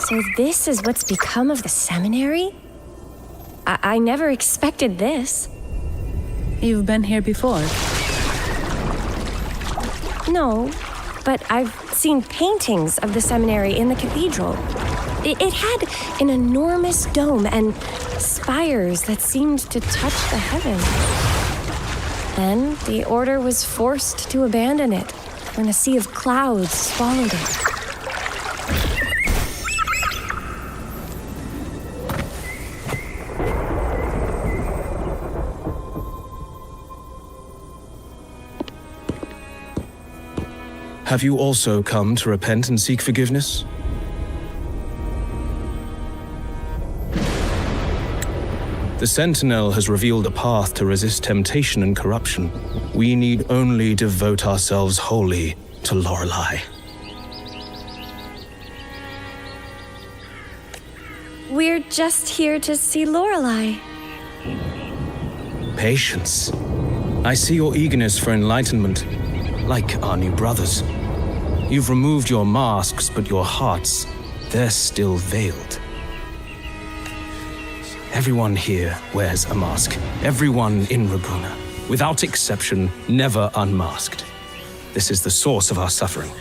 So this is what's become of the seminary? I never expected this. You've been here before? No, but I've seen paintings of the seminary in the cathedral. It had an enormous dome and spires that seemed to touch the heavens. Then the order was forced to abandon it when a sea of clouds swallowed it. Have you also come to repent and seek forgiveness? The Sentinel has revealed a path to resist temptation and corruption. We need only devote ourselves wholly to Lorelei. We're just here to see Lorelei. Patience. I see your eagerness for enlightenment, like our new brothers. You've removed your masks, but your hearts, they're still veiled. Everyone here wears a mask. Everyone in Rabuna, without exception, never unmasked. This is the source of our suffering.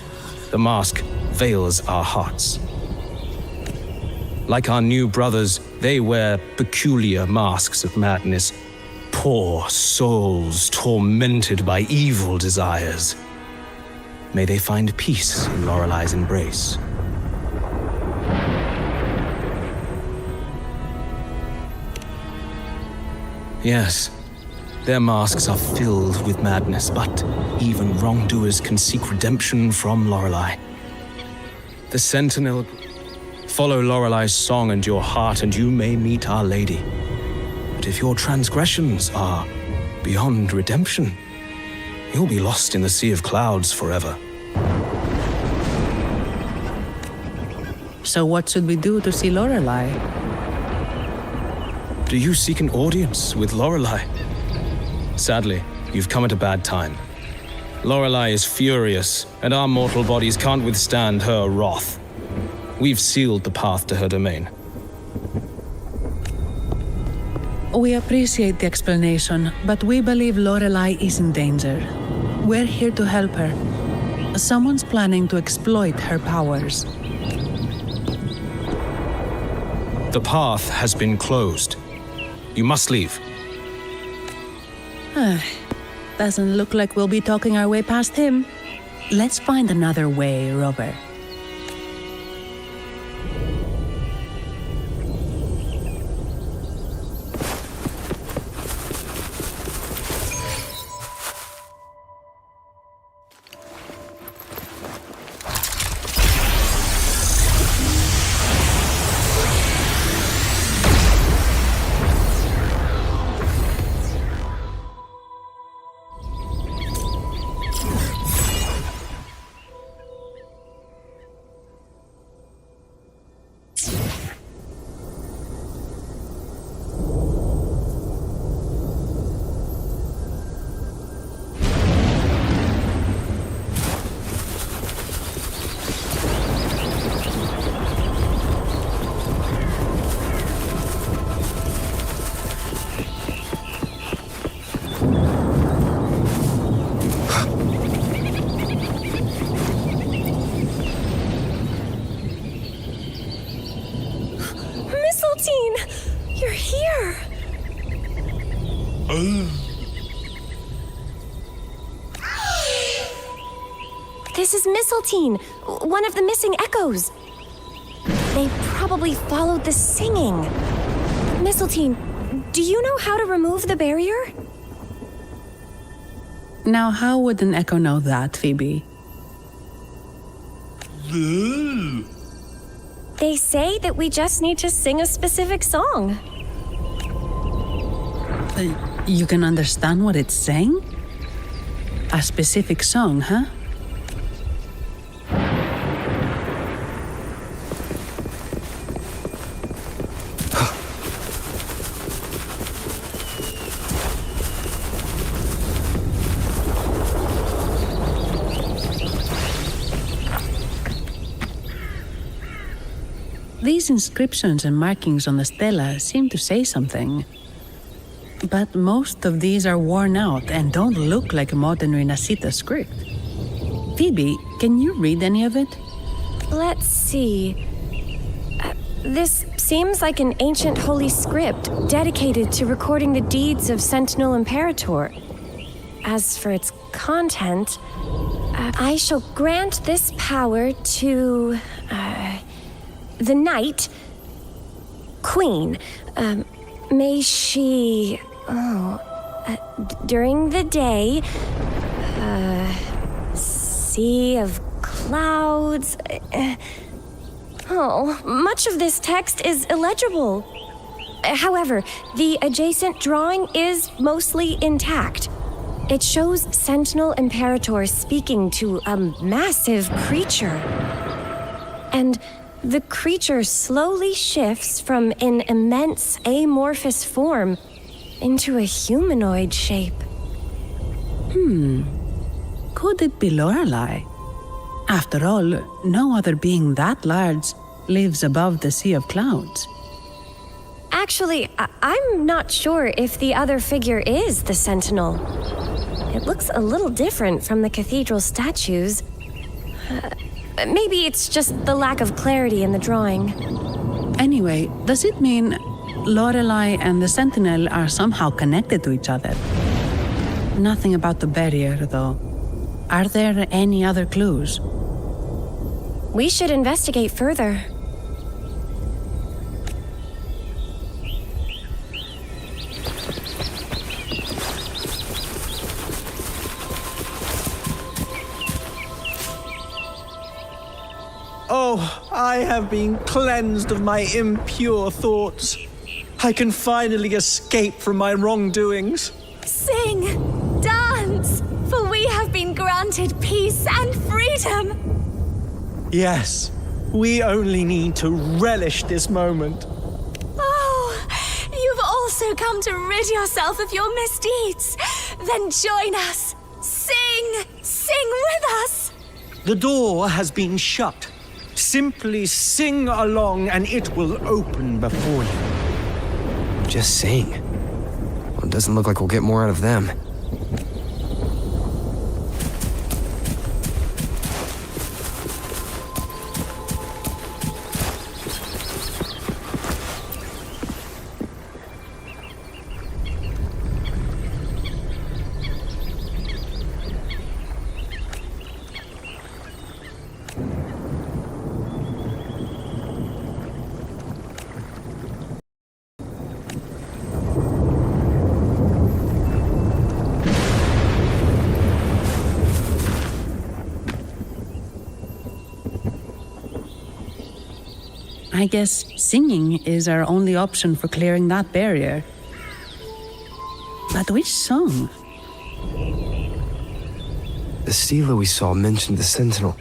The mask veils our hearts. Like our new brothers, they wear peculiar masks of madness. Poor souls tormented by evil desires. May they find peace in Lorelei's embrace. Yes, their masks are filled with madness, but even wrongdoers can seek redemption from Lorelei. The Sentinel, follow Lorelei's song and your heart, and you may meet Our Lady. But if your transgressions are beyond redemption, you'll be lost in the sea of clouds forever. So what should we do to see Lorelei? Do you seek an audience with Lorelei? Sadly, you've come at a bad time. Lorelei is furious, and our mortal bodies can't withstand her wrath. We've sealed the path to her domain. We appreciate the explanation, but we believe Lorelei is in danger. We're here to help her. Someone's planning to exploit her powers. The path has been closed. You must leave. Doesn't look like we'll be talking our way past him. Let's find another way, Robert. You're here! This is Mistletoe, one of the missing echoes. They probably followed the singing. Mistletoe, do you know how to remove the barrier? Now, how would an echo know that, Phoebe? They say that we just need to sing a specific song. You can understand what it's saying? A specific song, huh? These inscriptions and markings on the stela seem to say something. But most of these are worn out and don't look like a modern Renacita script. Phoebe, can you read any of it? Let's see. This seems like an ancient holy script dedicated to recording the deeds of Sentinel Imperator. As for its content, I shall grant this power to the Knight Queen. May she, during the day, sea of clouds. Much of this text is illegible. However, the adjacent drawing is mostly intact. It shows Sentinel Imperator speaking to a massive creature. And the creature slowly shifts from an immense amorphous form into a humanoid shape. Could it be Lorelei? After all, no other being that large lives above the sea of clouds. Actually, I'm not sure if the other figure is the Sentinel. It looks a little different from the cathedral statues. Maybe it's just the lack of clarity in the drawing. Anyway, does it mean Lorelei and the Sentinel are somehow connected to each other? Nothing about the barrier, though. Are there any other clues? We should investigate further. Oh, I have been cleansed of my impure thoughts. I can finally escape from my wrongdoings. Sing, dance, for we have been granted peace and freedom. Yes, we only need to relish this moment. Oh, you've also come to rid yourself of your misdeeds. Then join us. Sing with us. The door has been shut. Simply sing along and it will open before you. Just sing. Well, it doesn't look like we'll get more out of them. I guess singing is our only option for clearing that barrier. But which song? The stela we saw mentioned the Sentinel,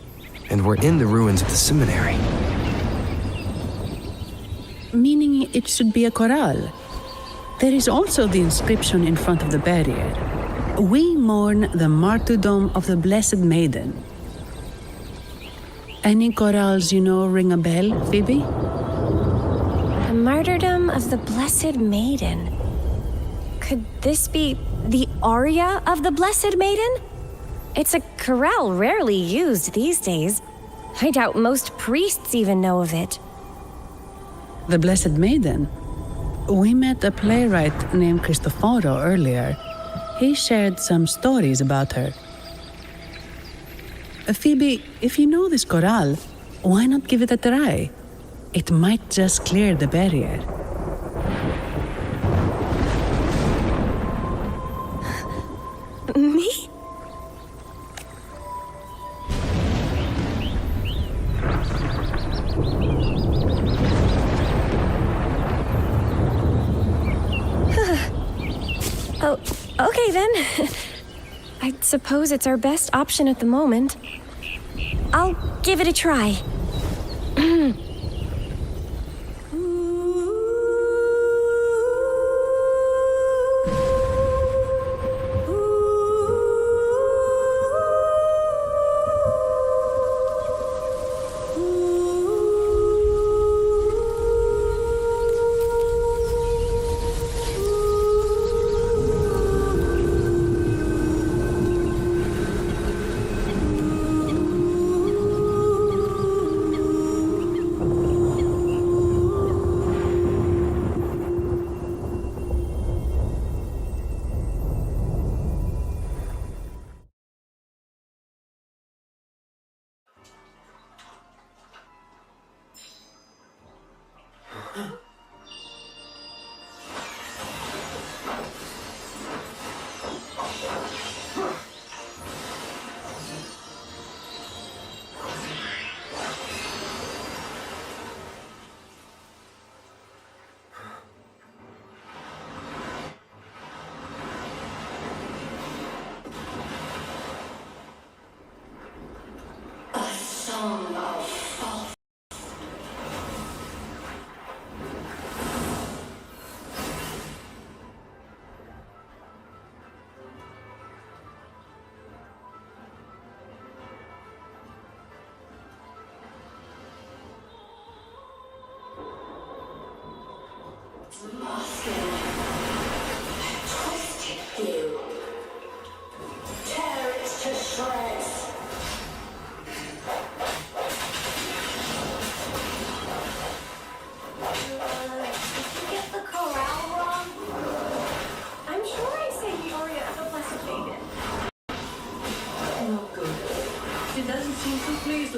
and we're in the ruins of the seminary. Meaning it should be a chorale. There is also the inscription in front of the barrier. We mourn the martyrdom of the Blessed Maiden. Any chorales you know ring a bell, Phoebe? The martyrdom of the Blessed Maiden. Could this be the aria of the Blessed Maiden? It's a chorale rarely used these days. I doubt most priests even know of it. The Blessed Maiden? We met a playwright named Cristoforo earlier. He shared some stories about her. Phoebe, if you know this chorale, why not give it a try? It might just clear the barrier. Me? Oh, okay then. I suppose it's our best option at the moment. I'll give it a try.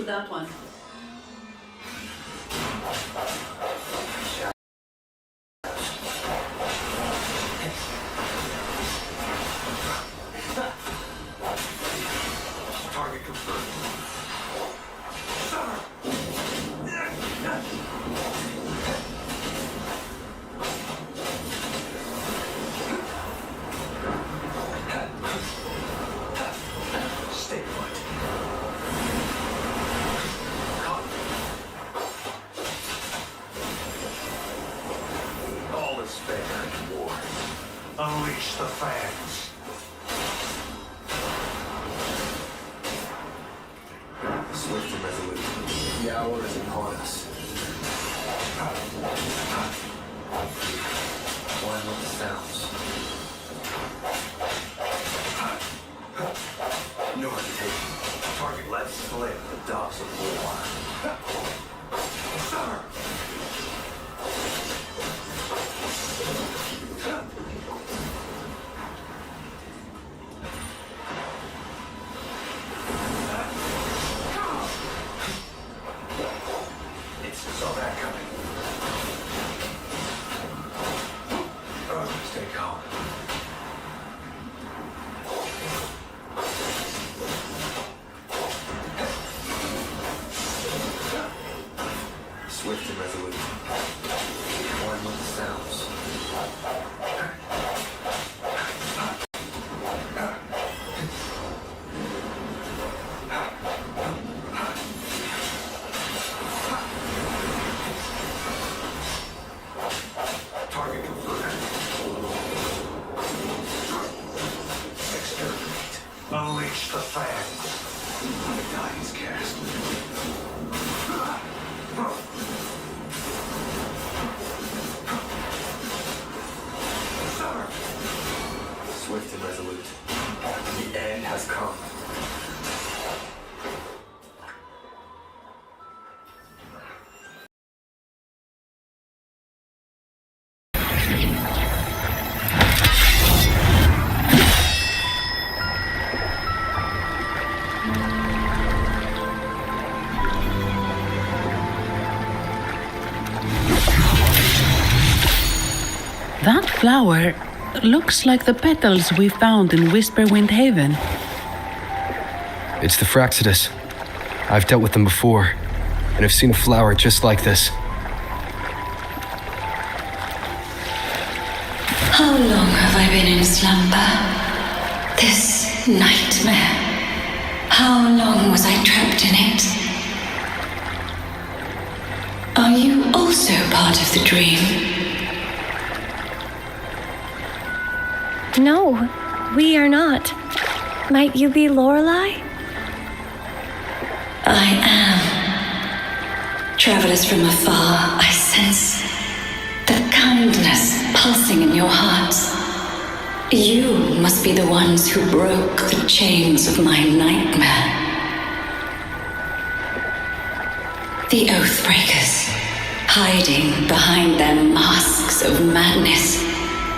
That one. Target confirmed. Stay put. All is fair in war. Unleash the fangs. Swift and resolute. The hour is upon us. One with the sounds. No hesitation. Target left split the dogs of war. Summer! Saw that coming. Stay calm. Swift and resolute. One with the sounds. Target confirmed. Exterminate. Unleash the fangs. The die is cast. Swift and resolute. The end has come. That flower looks like the petals we found in Whisperwind Haven. It's the Fraxidus. I've dealt with them before, and have seen a flower just like this. How long have I been in slumber? This nightmare. How long was I trapped in it? Are you also part of the dream? No, we are not. Might you be Lorelei? I am. Travelers from afar, I sense the kindness pulsing in your hearts. You must be the ones who broke the chains of my nightmare. The Oathbreakers, hiding behind their masks of madness.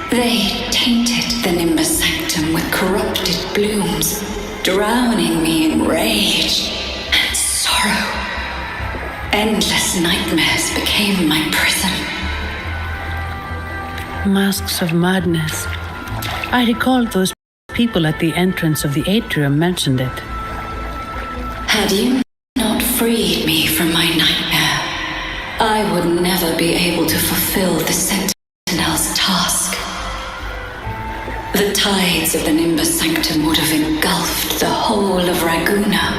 They tainted the Nimbus Sanctum with corrupted blooms, drowning me in rage and sorrow. Endless nightmares became my prison. Masks of madness. I recalled those people at the entrance of the atrium mentioned it. Had you not freed me from my nightmare, I would never be able to fulfill the Sentinel's task. The tides of the Nimbus Sanctum would have engulfed the whole of Raguna.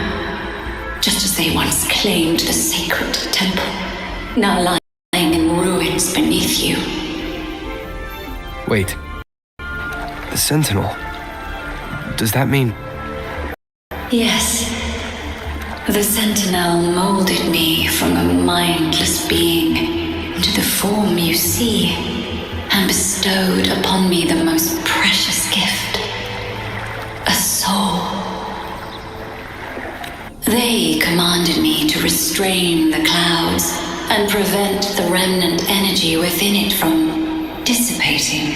just as they once claimed the sacred temple, now lying in ruins beneath you. Wait. The Sentinel. Does that mean... Yes. The Sentinel molded me from a mindless being into the form you see, and bestowed upon me the most precious gift, a soul. They commanded me to restrain the clouds and prevent the remnant energy within it from dissipating.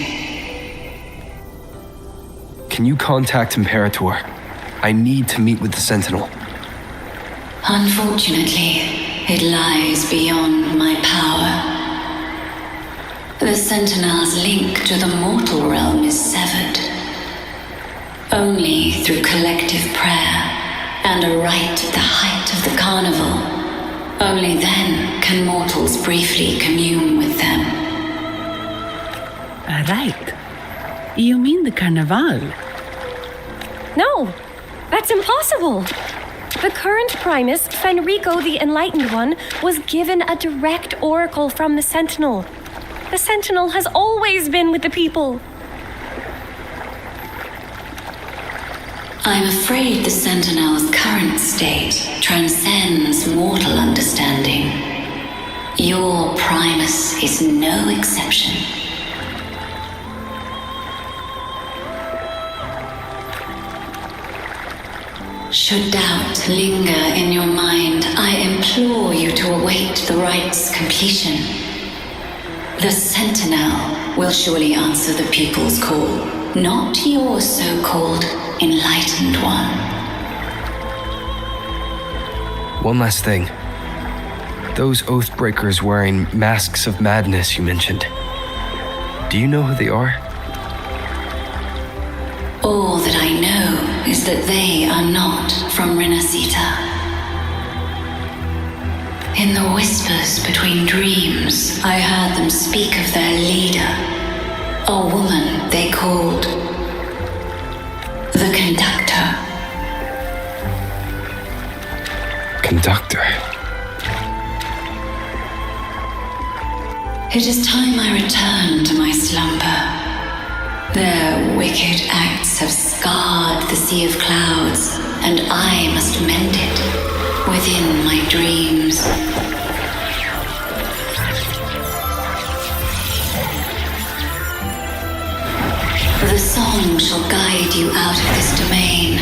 Can you contact Imperator? I need to meet with the Sentinel. Unfortunately, it lies beyond my power. The Sentinel's link to the mortal realm is severed. Only through collective prayer and a rite at the height of the carnival, only then can mortals briefly commune with them. Right. You mean the Carnival? No, that's impossible. The current Primus, Fenrico the Enlightened One, was given a direct oracle from the Sentinel. The Sentinel has always been with the people. I'm afraid the Sentinel's current state transcends mortal understanding. Your Primus is no exception. Should doubt linger in your mind, I implore you to await the rite's completion. The Sentinel will surely answer the people's call, not your so-called Enlightened One. One last thing. Those Oathbreakers wearing masks of madness you mentioned. Do you know who they are? All that I know is that they are not from Renacita. In the whispers between dreams, I heard them speak of their leader, a woman they called the Conductor. Conductor? It is time I return to my slumber. Their wicked acts have scarred the sea of clouds, and I must mend it within my dreams. The song shall guide you out of this domain.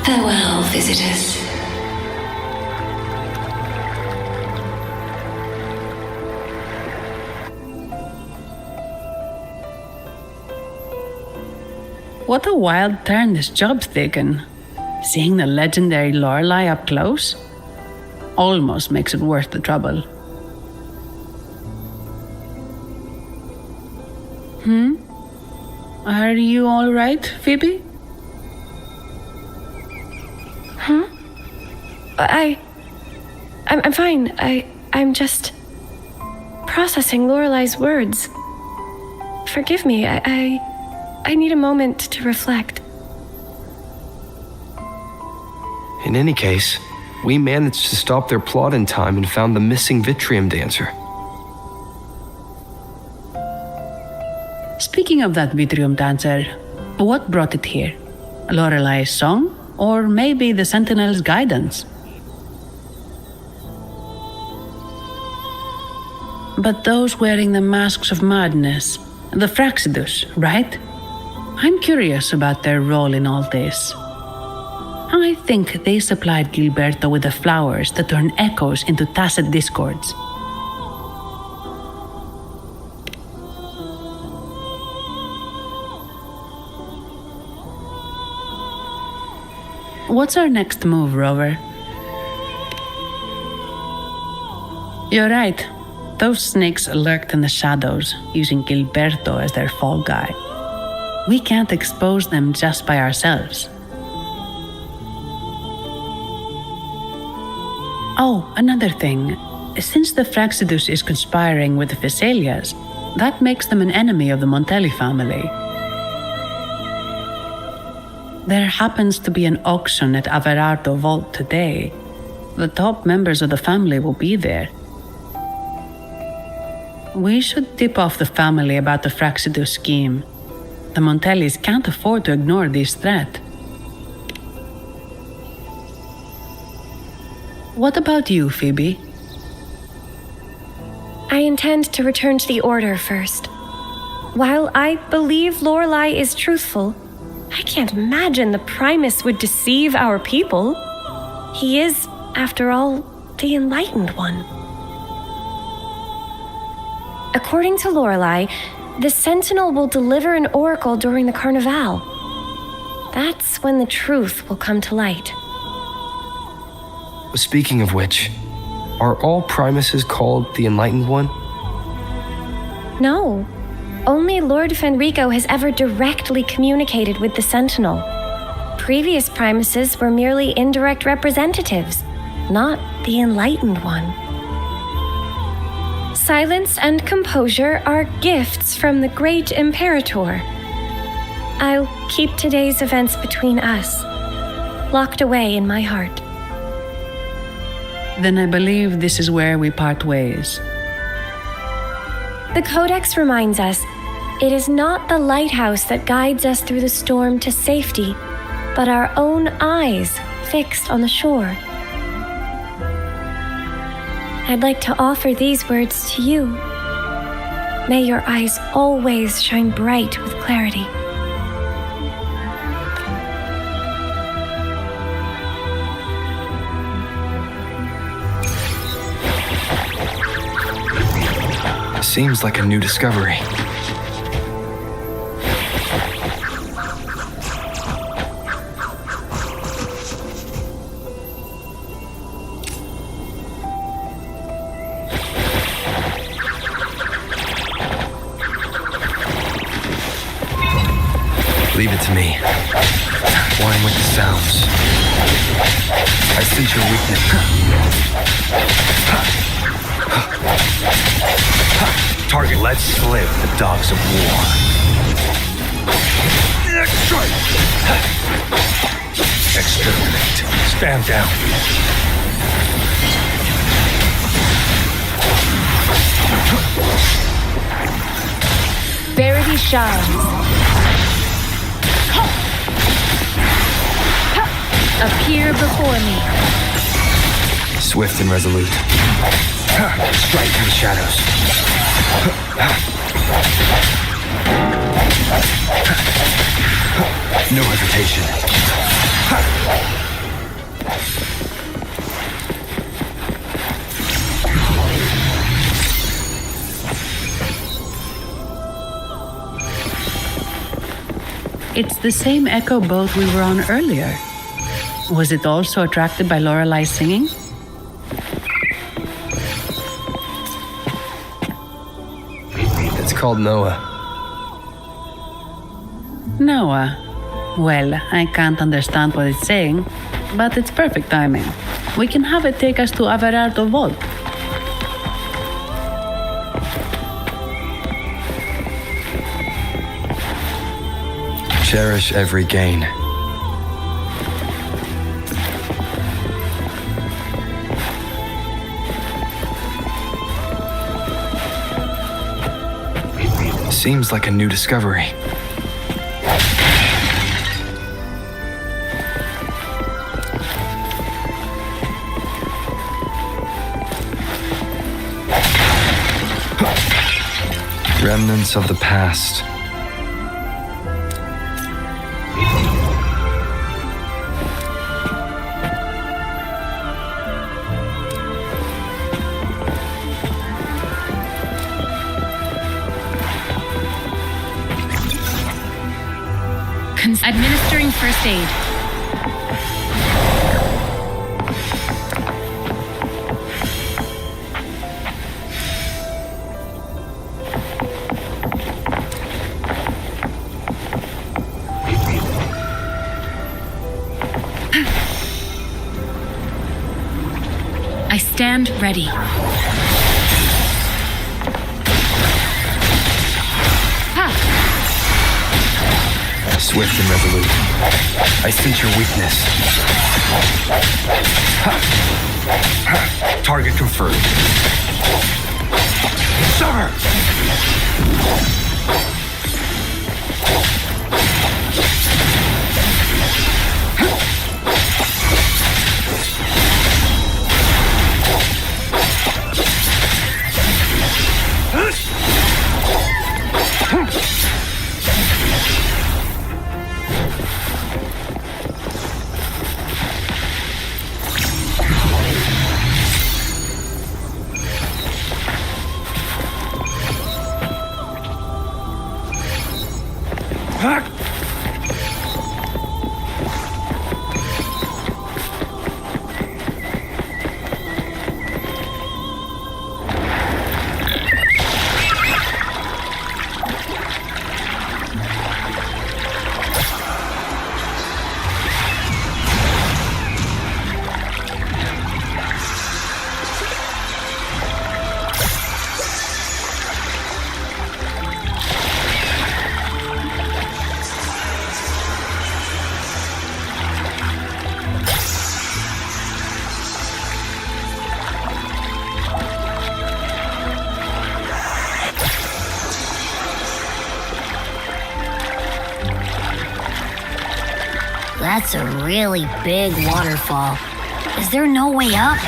Farewell, visitors. What a wild turn this job's taken. Seeing the legendary Lorelei up close almost makes it worth the trouble. Are you all right, Phoebe? I'm fine. I'm just processing Lorelei's words. Forgive me. I need a moment to reflect. In any case, we managed to stop their plot in time and found the missing Vitrium dancer. Speaking of that Vitrium dancer, what brought it here? Lorelei's song? Or maybe the Sentinel's guidance? But those wearing the masks of madness, the Fraxidus, right? I'm curious about their role in all this. I think they supplied Gilberto with the flowers that turn echoes into tacit discords. What's our next move, Rover? You're right. Those snakes lurked in the shadows, using Gilberto as their fall guy. We can't expose them just by ourselves. Oh, another thing. Since the Fraxidus is conspiring with the Phassalias, that makes them an enemy of the Montelli family. There happens to be an auction at Averardo Vault today, The top members of the family will be there. We should tip off the family about the Fraxidus scheme. The Montellis can't afford to ignore this threat. What about you, Phoebe? I intend to return to the Order first. While I believe Lorelei is truthful, I can't imagine the Primus would deceive our people. He is, after all, the Enlightened One. According to Lorelei, the Sentinel will deliver an oracle during the Carnival. That's when the truth will come to light. Speaking of which, are all Primuses called the Enlightened One? No. Only Lord Fenrico has ever directly communicated with the Sentinel. Previous Primuses were merely indirect representatives, not the Enlightened One. Silence and composure are gifts from the great Imperator. I'll keep today's events between us, locked away in my heart. Then I believe this is where we part ways. The Codex reminds us, it is not the lighthouse that guides us through the storm to safety, but our own eyes fixed on the shore. I'd like to offer these words to you. May your eyes always shine bright with clarity. Seems like a new discovery. Leave it to me. Wine with the sounds. I sense your weakness. Target, let's slip the dogs of war. Exterminate. Stand down. Verity shines. Appear before me. Swift and resolute. Strike through the shadows. No hesitation. It's the same echo boat we were on earlier. Was it also attracted by Lorelei's singing? It's called Noah. Noah. Well, I can't understand what it's saying, but it's perfect timing. We can have it take us to Averardo Vault. Cherish every gain. Seems like a new discovery. Remnants of the past. Administering first aid. I stand ready. Swift and resolute. I sense your weakness. Target confirmed. Sir! That's a really big waterfall. Is there no way up?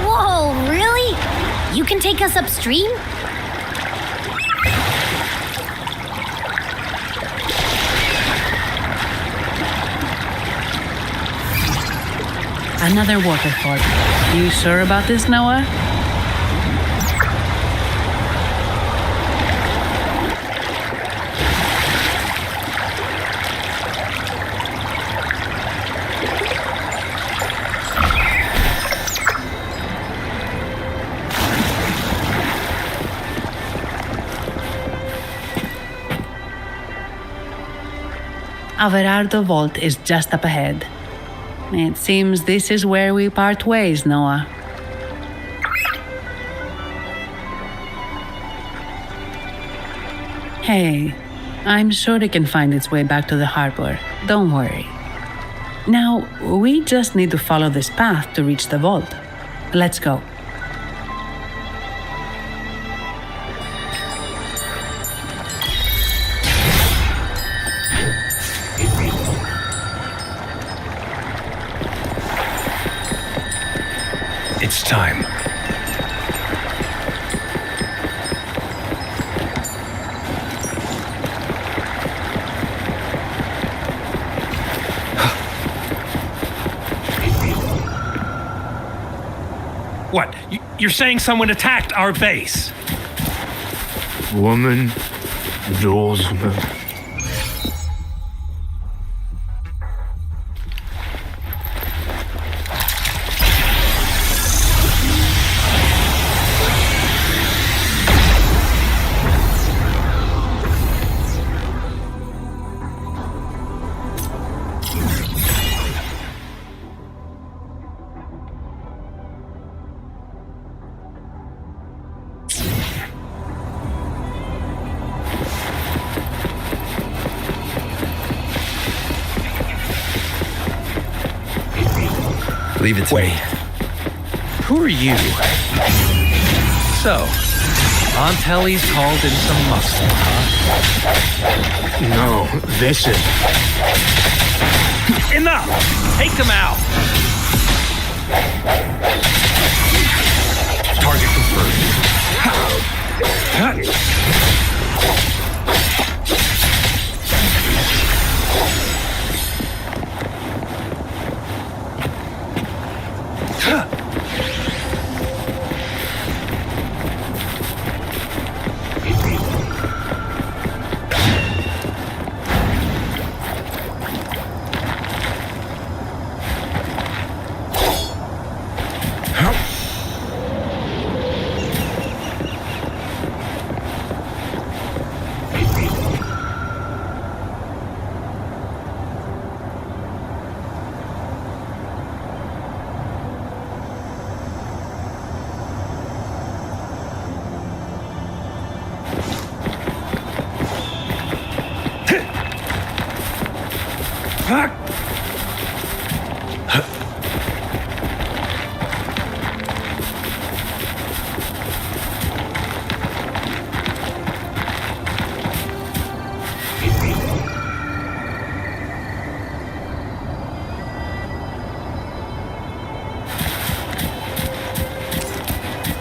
Whoa, really? You can take us upstream? Another waterfall. You sure about this, Noah? Averardo Vault is just up ahead. It seems this is where we part ways, Noah. Hey, I'm sure it can find its way back to the harbor. Don't worry. Now, we just need to follow this path to reach the vault. Let's go. It's time. What? You're saying someone attacked our base? Woman, Dozman. Leave it to me. Who are you? So, Aunt Helly's called in some muscle, huh? No, this is... Enough! Take them out! Target confirmed.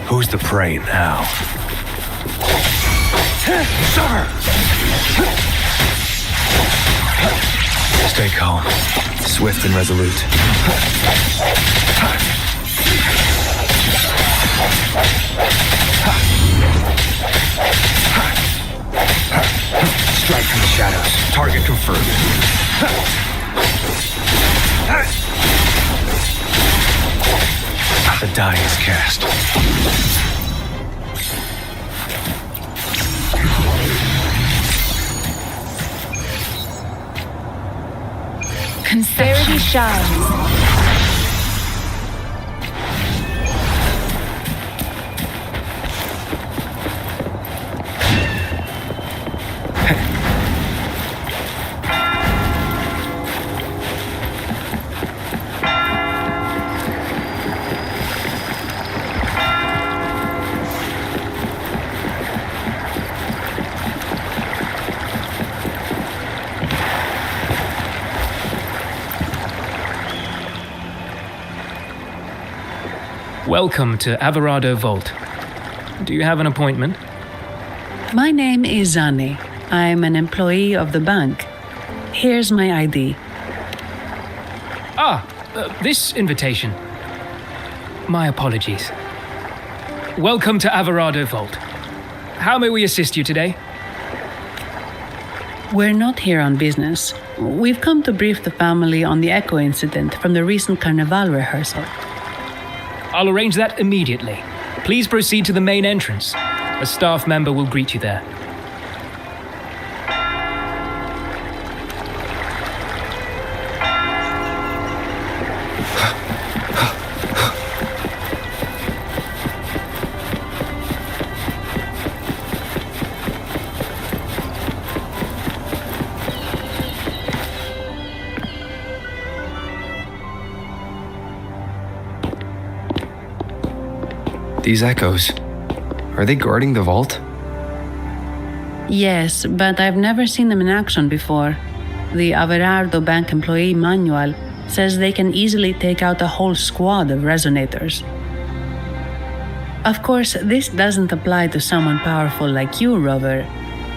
Who's the prey now? Sir! Stay calm. Swift and resolute. Strike from the shadows. Target confirmed. The die is cast. Conspiracy shines. Welcome to Alvarado Vault. Do you have an appointment? My name is Zani. I'm an employee of the bank. Here's my ID. This invitation. My apologies. Welcome to Alvarado Vault. How may we assist you today? We're not here on business. We've come to brief the family on the Echo incident from the recent Carnival rehearsal. I'll arrange that immediately. Please proceed to the main entrance. A staff member will greet you there. These echoes, are they guarding the vault? Yes, but I've never seen them in action before. The Averardo Bank employee manual says they can easily take out a whole squad of resonators. Of course, this doesn't apply to someone powerful like you, Rover.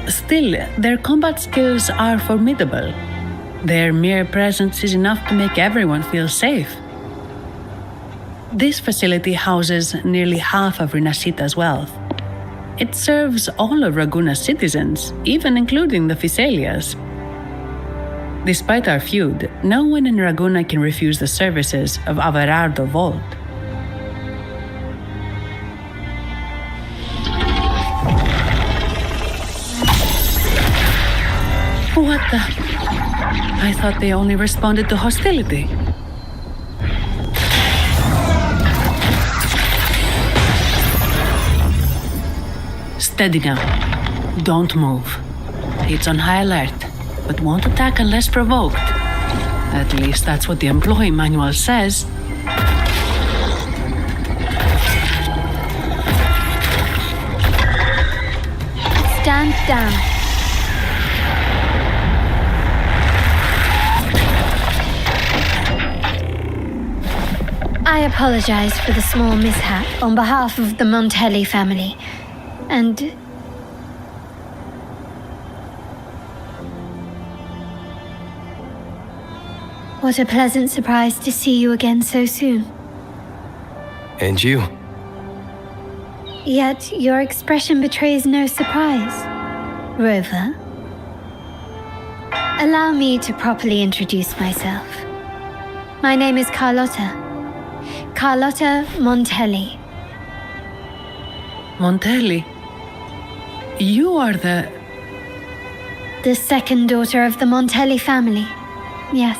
Still, their combat skills are formidable. Their mere presence is enough to make everyone feel safe. This facility houses nearly half of Rinascita's wealth. It serves all of Raguna's citizens, even including the Physaelias. Despite our feud, no one in Raguna can refuse the services of Averardo Vault. What the? I thought they only responded to hostility. Steady now. Don't move. It's on high alert, but won't attack unless provoked. At least that's what the employee manual says. Stand down. I apologize for the small mishap on behalf of the Montelli family. And what a pleasant surprise to see you again so soon. And you. Yet your expression betrays no surprise. Rover, allow me to properly introduce myself. My name is Carlotta. Carlotta Montelli. Montelli? You are the second daughter of the Montelli family. Yes.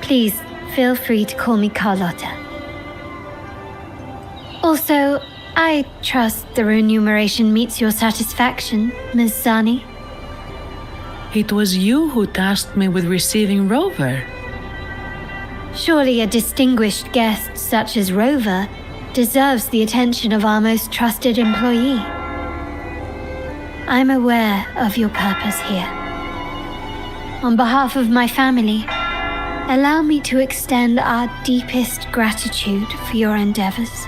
Please, feel free to call me Carlotta. Also, I trust the remuneration meets your satisfaction, Ms. Zani. It was you who tasked me with receiving Rover. Surely a distinguished guest such as Rover deserves the attention of our most trusted employee. I'm aware of your purpose here. On behalf of my family, allow me to extend our deepest gratitude for your endeavors.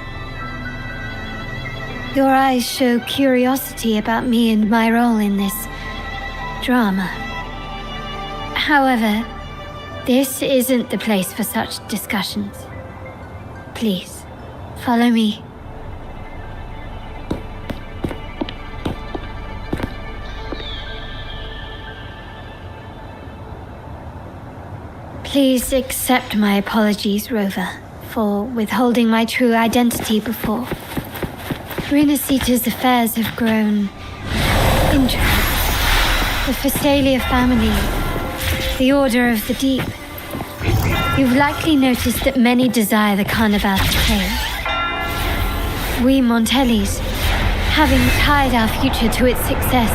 Your eyes show curiosity about me and my role in this drama. However, this isn't the place for such discussions. Please, follow me. Please accept my apologies, Rover, for withholding my true identity before. Renacita's affairs have grown intricate. The Physalia family, the Order of the Deep. You've likely noticed that many desire the Carnival to fail. We Montellis, having tied our future to its success,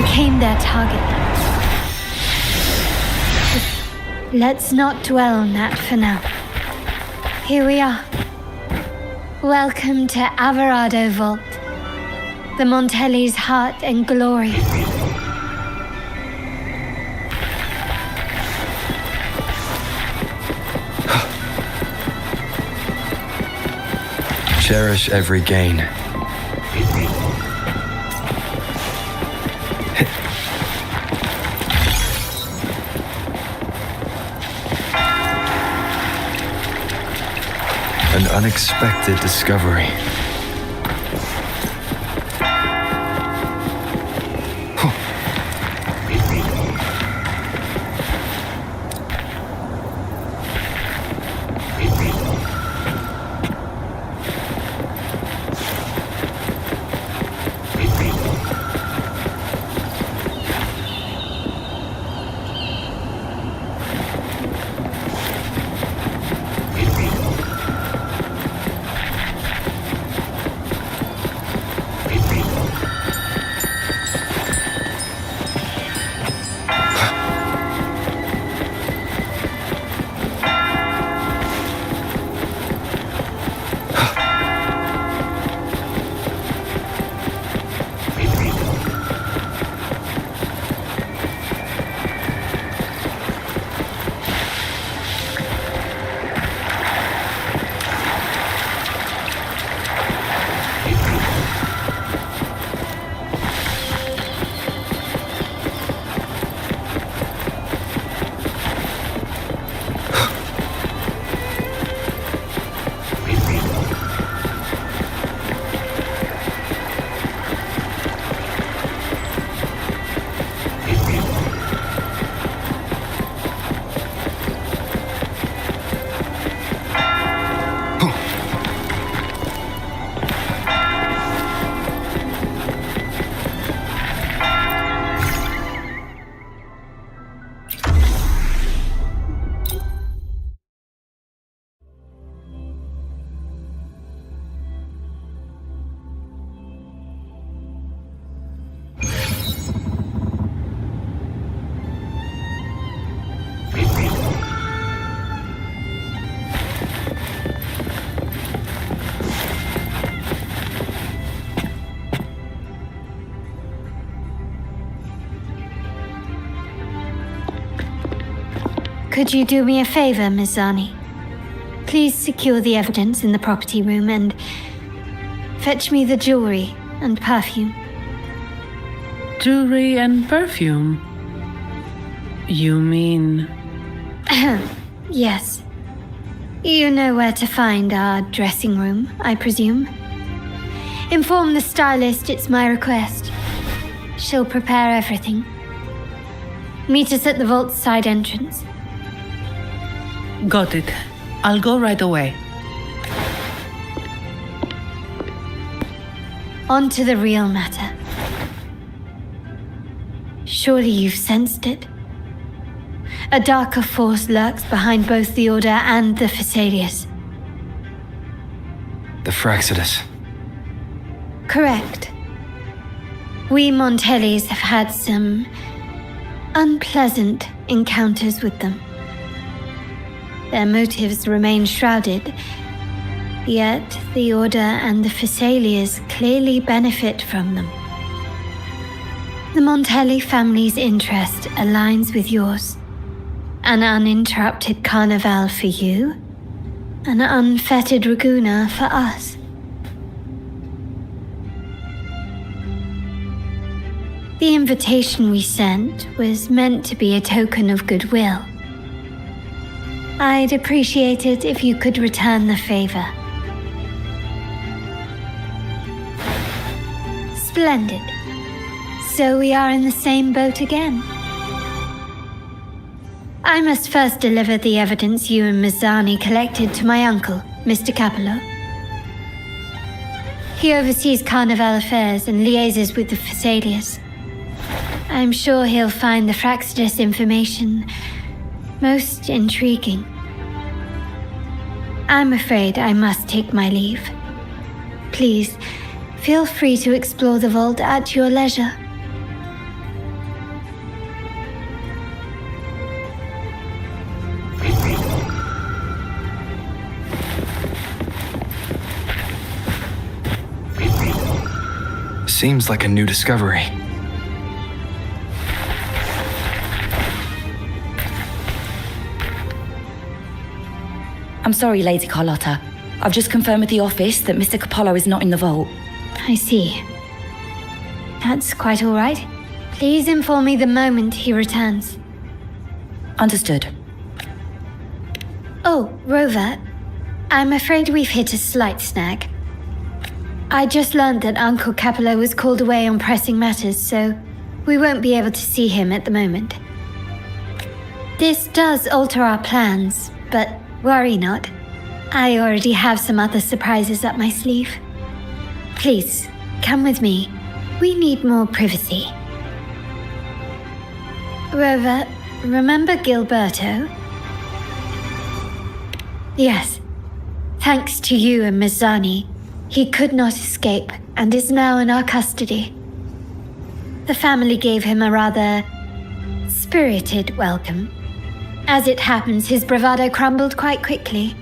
became their target. Let's not dwell on that for now. Here we are. Welcome to Alvarado Vault, the Montelli's heart and glory. Cherish every gain. An unexpected discovery. Could you do me a favor, Ms. Zani? Please secure the evidence in the property room and fetch me the jewelry and perfume. Jewelry and perfume? You mean... Yes. You know where to find our dressing room, I presume. Inform the stylist it's my request. She'll prepare everything. Meet us at the vault's side entrance. Got it. I'll go right away. On to the real matter. Surely you've sensed it. A darker force lurks behind both the Order and the Physalia. The Fraxidus. Correct. We Montellis have had some unpleasant encounters with them. Their motives remain shrouded, yet the Order and the Physalia clearly benefit from them. The Montelli family's interest aligns with yours. An uninterrupted carnival for you, an unfettered Raguna for us. The invitation we sent was meant to be a token of goodwill. I'd appreciate it if you could return the favor. Splendid. So we are in the same boat again. I must first deliver the evidence you and Mizani collected to my uncle, Mr. Capello. He oversees Carnival affairs and liaises with the Phassalias. I'm sure he'll find the Fraxidus information most intriguing. I'm afraid I must take my leave. Please, feel free to explore the vault at your leisure. Seems like a new discovery. I'm sorry, Lady Carlotta. I've just confirmed with the office that Mr. Capello is not in the vault. I see. That's quite all right. Please inform me the moment he returns. Understood. Oh, Rover, I'm afraid we've hit a slight snag. I just learned that Uncle Capello was called away on pressing matters, so we won't be able to see him at the moment. This does alter our plans, but worry not. I already have some other surprises up my sleeve. Please, come with me. We need more privacy. Rover, remember Gilberto? Yes. Thanks to you and Mizani, he could not escape and is now in our custody. The family gave him a rather spirited welcome. As it happens, his bravado crumbled quite quickly.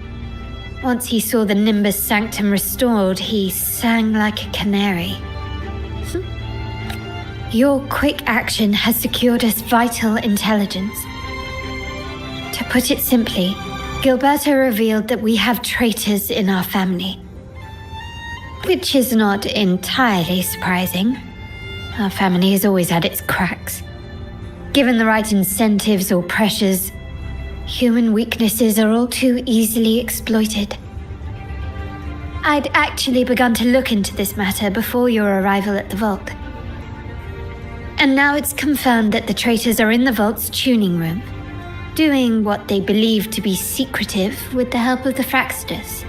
Once he saw the Nimbus Sanctum restored, he sang like a canary. Your quick action has secured us vital intelligence. To put it simply, Gilberto revealed that we have traitors in our family. Which is not entirely surprising. Our family has always had its cracks. Given the right incentives or pressures, human weaknesses are all too easily exploited. I'd actually begun to look into this matter before your arrival at the vault. And now it's confirmed that the traitors are in the vault's tuning room, doing what they believe to be secretive with the help of the Fraxidus.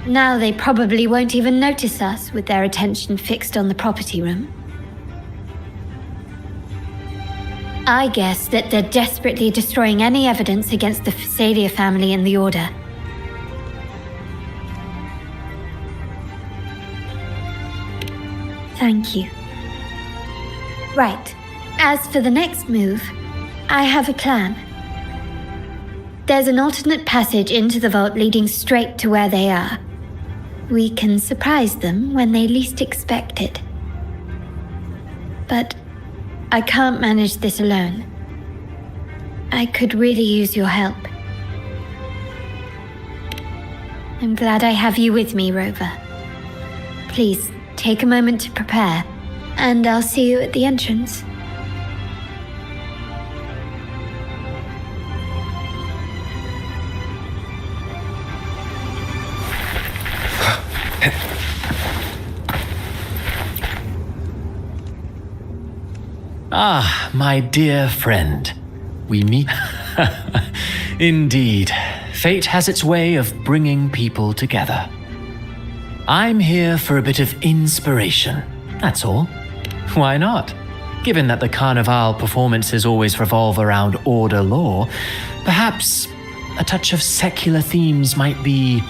Now they probably won't even notice us with their attention fixed on the property room. I guess that they're desperately destroying any evidence against the Phasalia family and the Order. Thank you. Right. As for the next move, I have a plan. There's an alternate passage into the vault leading straight to where they are. We can surprise them when they least expect it. But I can't manage this alone. I could really use your help. I'm glad I have you with me, Rover. Please, take a moment to prepare, and I'll see you at the entrance. Ah, my dear friend. We meet. Indeed. Fate has its way of bringing people together. I'm here for a bit of inspiration, that's all. Why not? Given that the Carnival performances always revolve around order law, perhaps a touch of secular themes might be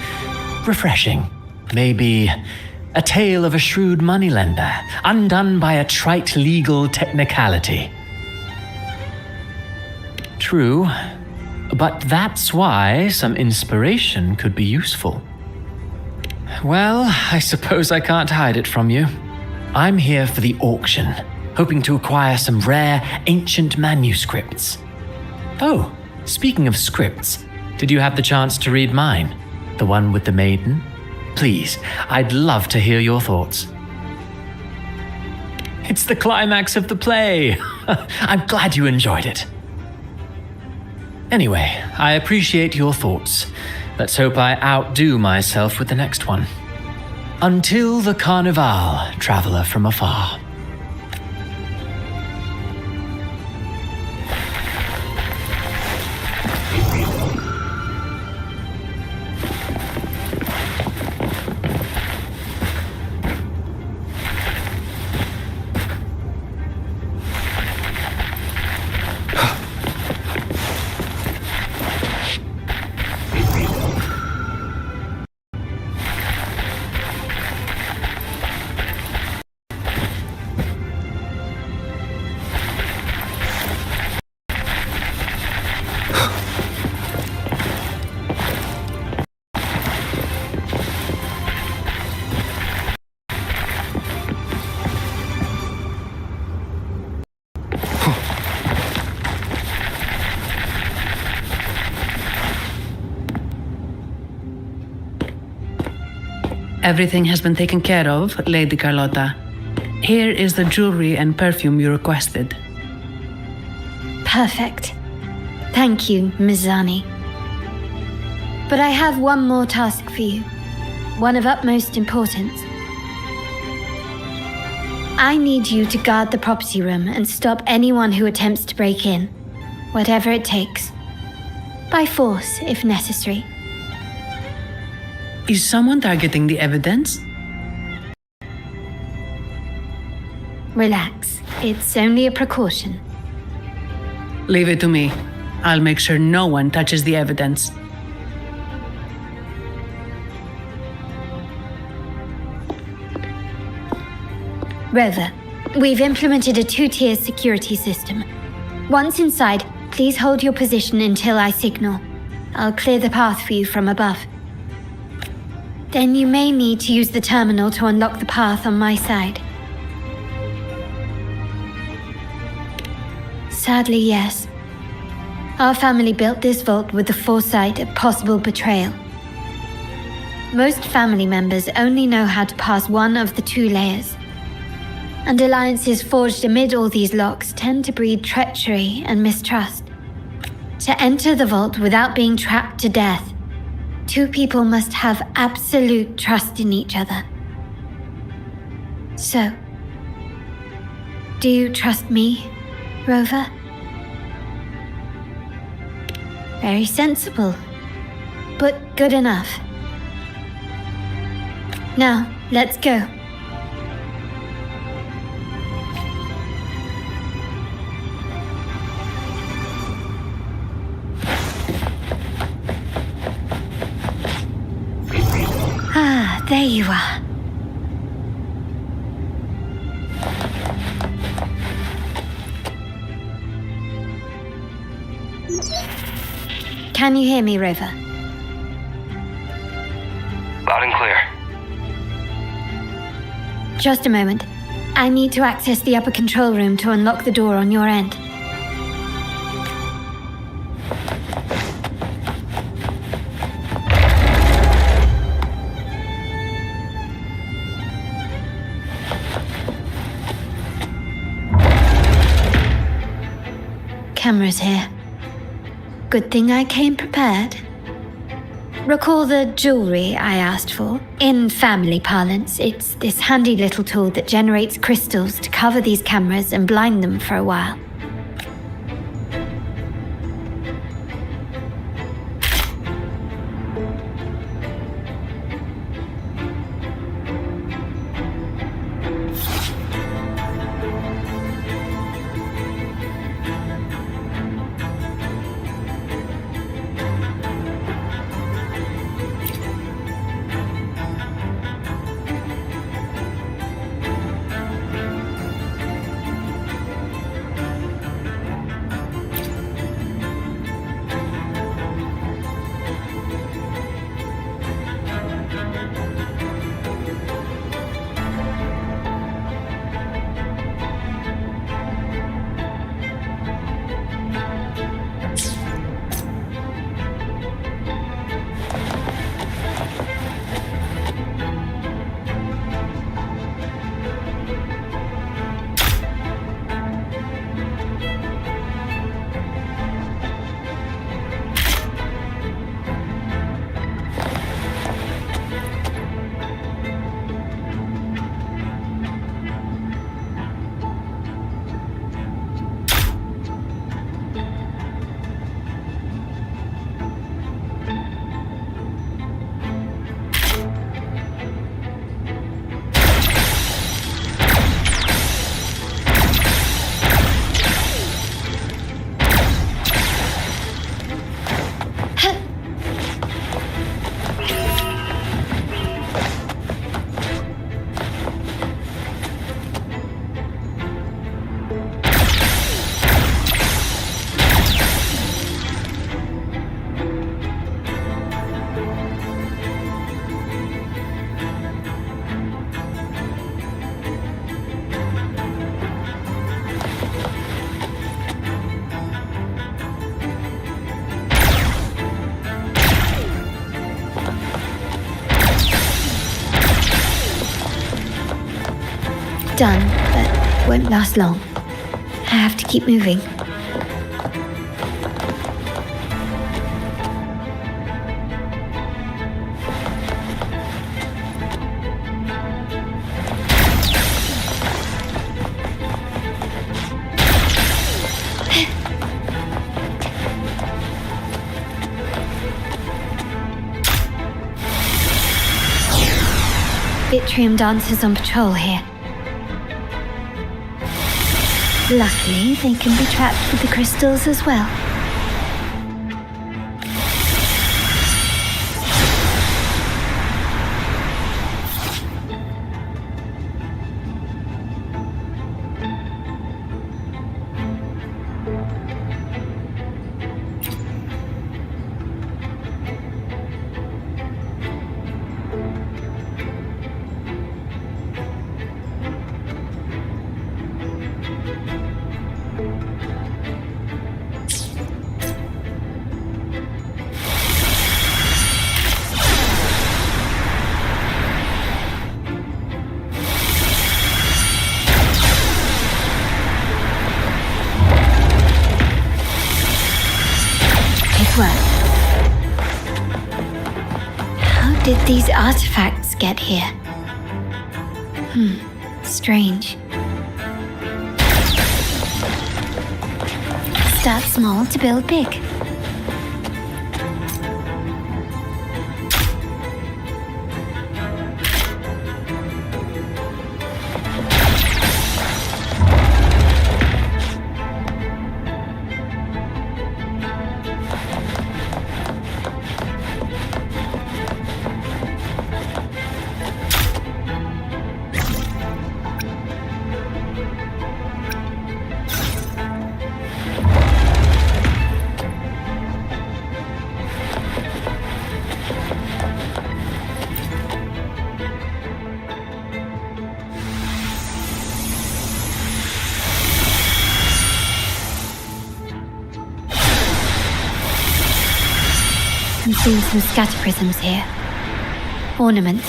refreshing. Maybe a tale of a shrewd moneylender, undone by a trite legal technicality. True, but that's why some inspiration could be useful. Well, I suppose I can't hide it from you. I'm here for the auction, hoping to acquire some rare, ancient manuscripts. Oh, speaking of scripts, did you have the chance to read mine? The one with the maiden? Please, I'd love to hear your thoughts. It's the climax of the play. I'm glad you enjoyed it. Anyway, I appreciate your thoughts. Let's hope I outdo myself with the next one. Until the Carnival, traveler from afar. Everything has been taken care of, Lady Carlotta. Here is the jewelry and perfume you requested. Perfect. Thank you, Ms. Zani. But I have one more task for you. One of utmost importance. I need you to guard the property room and stop anyone who attempts to break in. Whatever it takes. By force, if necessary. Is someone targeting the evidence? Relax. It's only a precaution. Leave it to me. I'll make sure no one touches the evidence. Rover, we've implemented a 2-tier security system. Once inside, please hold your position until I signal. I'll clear the path for you from above. Then you may need to use the terminal to unlock the path on my side. Sadly, yes. Our family built this vault with the foresight of possible betrayal. Most family members only know how to pass one of the 2 layers. And alliances forged amid all these locks tend to breed treachery and mistrust. To enter the vault without being trapped to death, 2 people must have absolute trust in each other. So, do you trust me, Rover? Very sensible, but good enough. Now, let's go. Ah, there you are. Can you hear me, Rover? Loud and clear. Just a moment. I need to access the upper control room to unlock the door on your end. Cameras here. Good thing I came prepared. Recall the jewelry I asked for? In family parlance, it's this handy little tool that generates crystals to cover these cameras and blind them for a while. done, but it won't last long. I have to keep moving. Yttrium dancers on patrol here. Luckily, they can be trapped with the crystals as well. How did these artifacts get here? Strange. Start small to build big. I'm seeing some scatter prisms here. Ornaments.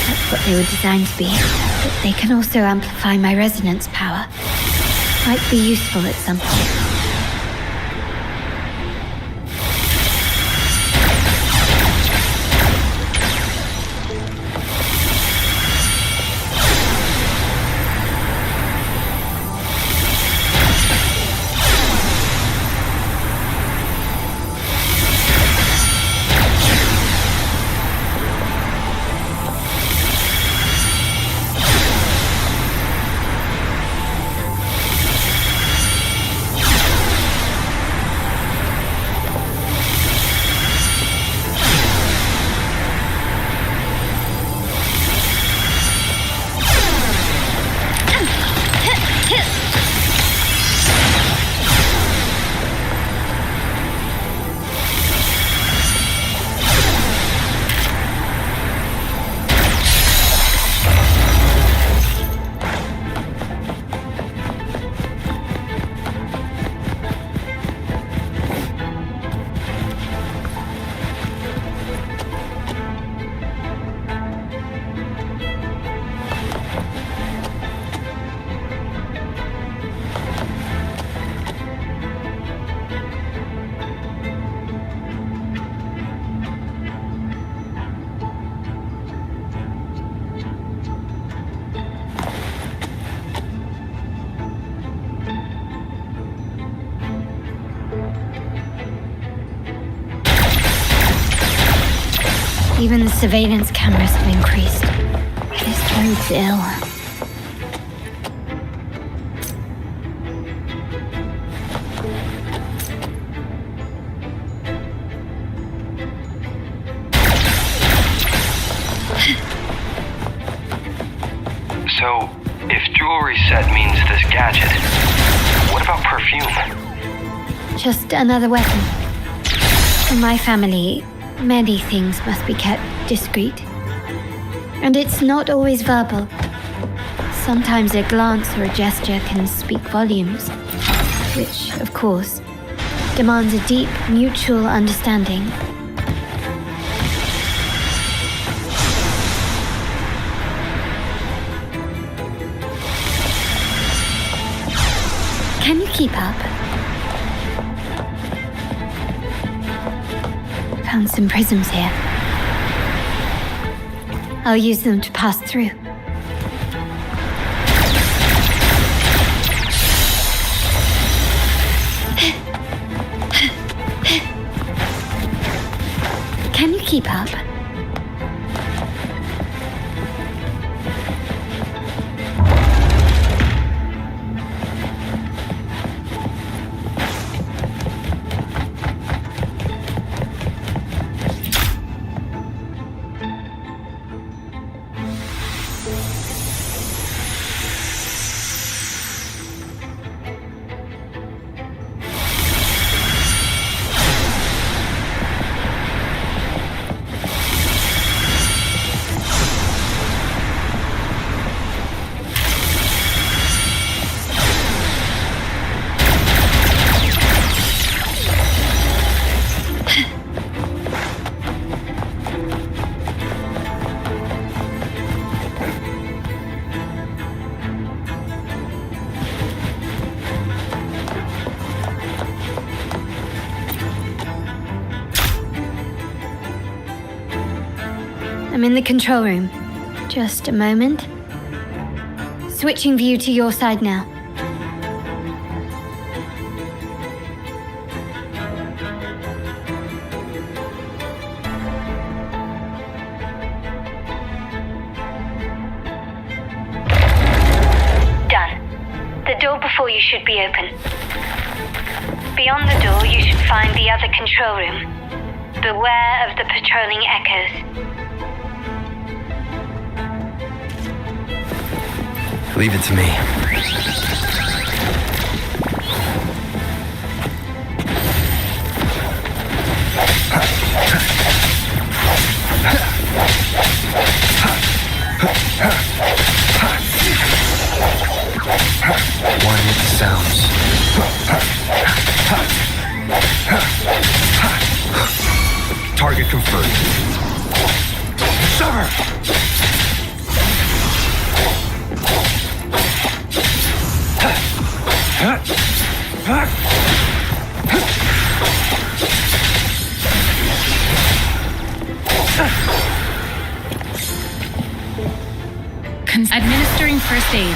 That's what they were designed to be. But they can also amplify my resonance power. Might be useful at some point. Even the surveillance cameras have increased. This bodes ill. So, if jewelry set means this gadget, what about perfume? Just another weapon. In my family, many things must be kept discreet. And it's not always verbal. Sometimes a glance or a gesture can speak volumes, which, of course, demands a deep mutual understanding. Can you keep up? Found some prisms here. I'll use them to pass through. Can you keep up? I'm in the control room. Just a moment. Switching view to your side now. Done. The door before you should be open. Beyond the door, you should find the other control room. Beware of the patrolling echoes. Leave it to me. One with the sounds. Target confirmed. Sir! Administering first aid.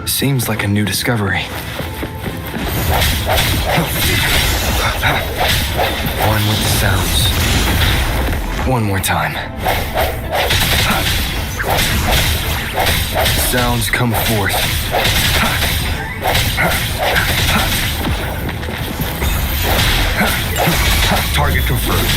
Seems like a new discovery. One with the sounds. One more time. Sounds come forth. Target confirmed.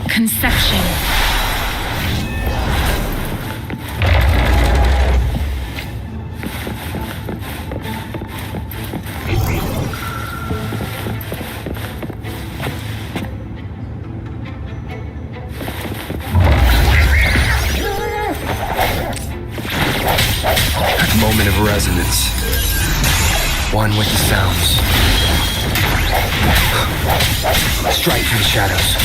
Conception. Moment of resonance. One with the sounds. Strike from the shadows.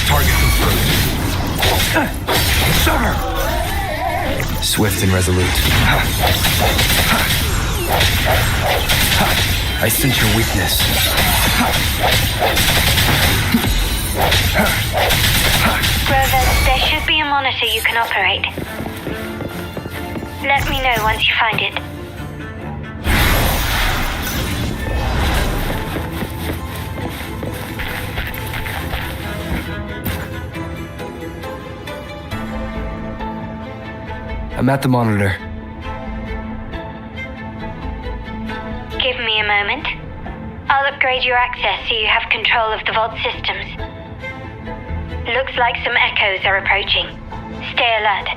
Target confirmed. Sir! Swift and resolute. I sense your weakness. Rover, there should be a monitor you can operate. Let me know once you find it. I'm at the monitor. Give me a moment. upgrade your access so you have control of the vault systems. Looks like some echoes are approaching. Stay alert.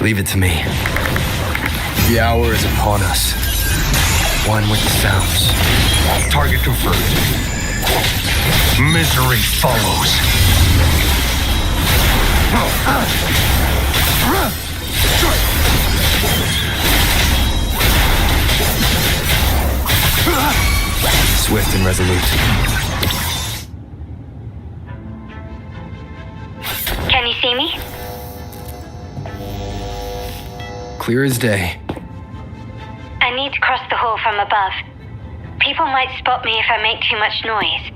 Leave it to me. The hour is upon us. One with the sounds. Target confirmed. Misery follows. Swift and resolute. Can you see me? Clear as day. I need to cross the hall from above. People might spot me if I make too much noise.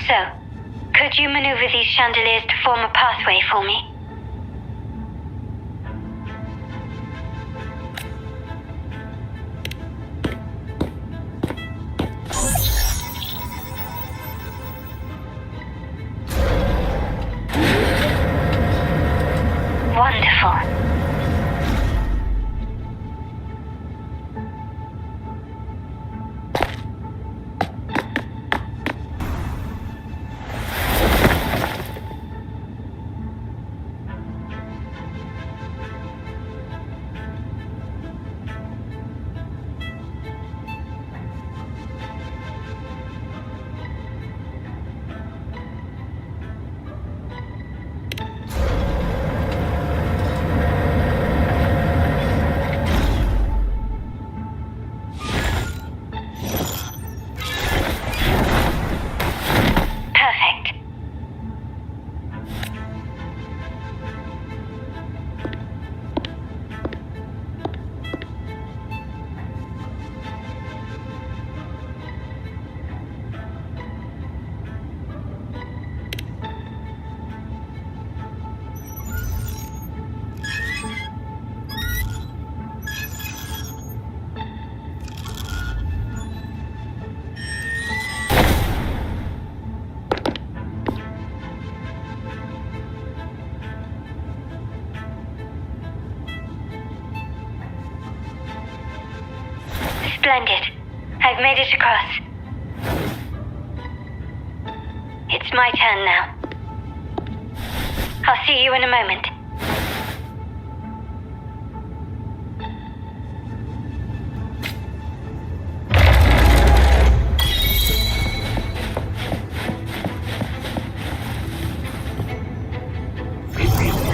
So, could you maneuver these chandeliers to form a pathway for me? Wonderful. Splendid. I've made it across. It's my turn now. I'll see you in a moment.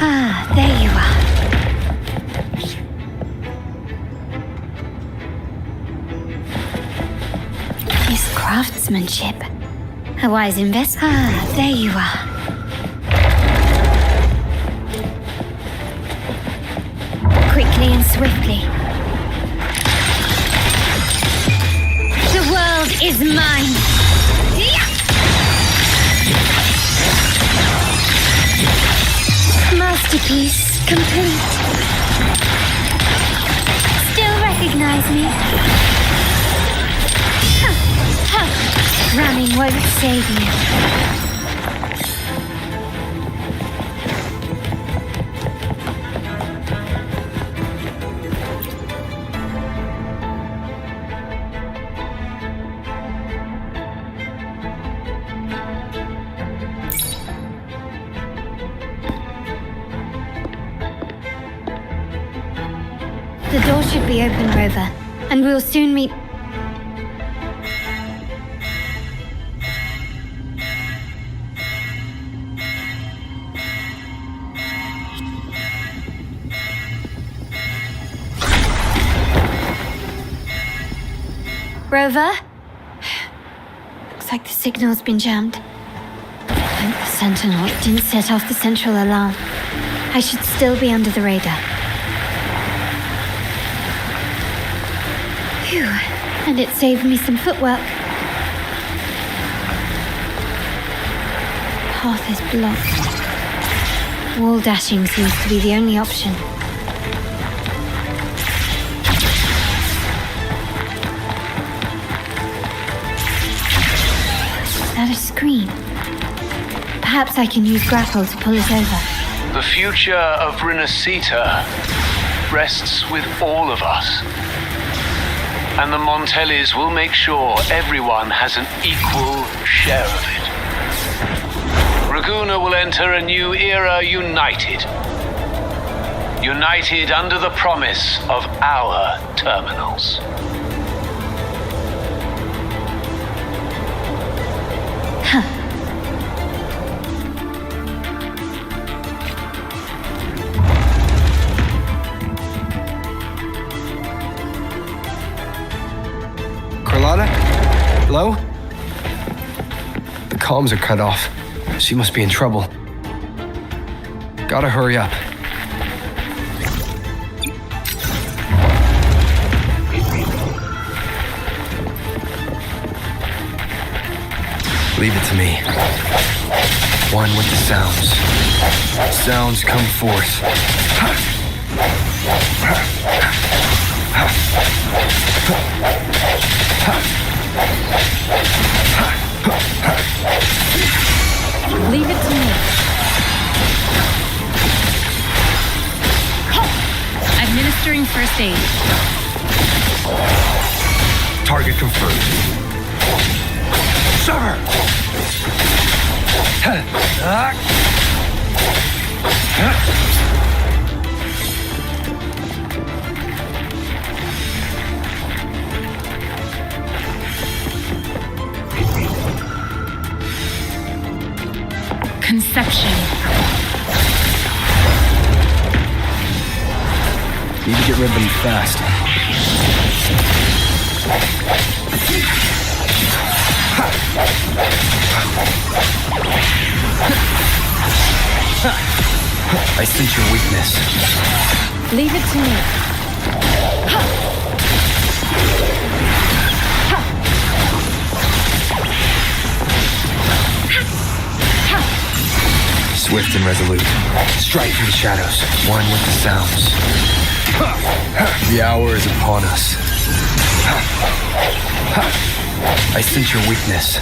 Ah, there you are. Craftsmanship. A wise investment. Ah, there you are. Quickly and swiftly. The world is mine. Masterpiece complete. Still recognize me? Ramming won't save you. The door should be open, Rover, and we'll soon meet. Rover? Looks like the signal's been jammed. I think the Sentinel didn't set off the central alarm. I should still be under the radar. Phew, and it saved me some footwork. Path is blocked. Wall dashing seems to be the only option. Is that a screen? Perhaps I can use grapple to pull it over. The future of Rinascita rests with all of us. And the Montellis will make sure everyone has an equal share of it. Raguna will enter a new era united. United under the promise of our terminals. Carlotta? Hello? The comms are cut off. She must be in trouble. Gotta hurry up. Leave it to me. One with the sounds. Sounds come forth. Leave it to me. Administering first aid. Target confirmed. Sir! Conception. Need to get rid of them fast. I sense your weakness. Leave it to me. Swift and resolute. Strike through the shadows. One with the sounds. The hour is upon us. I sense your weakness.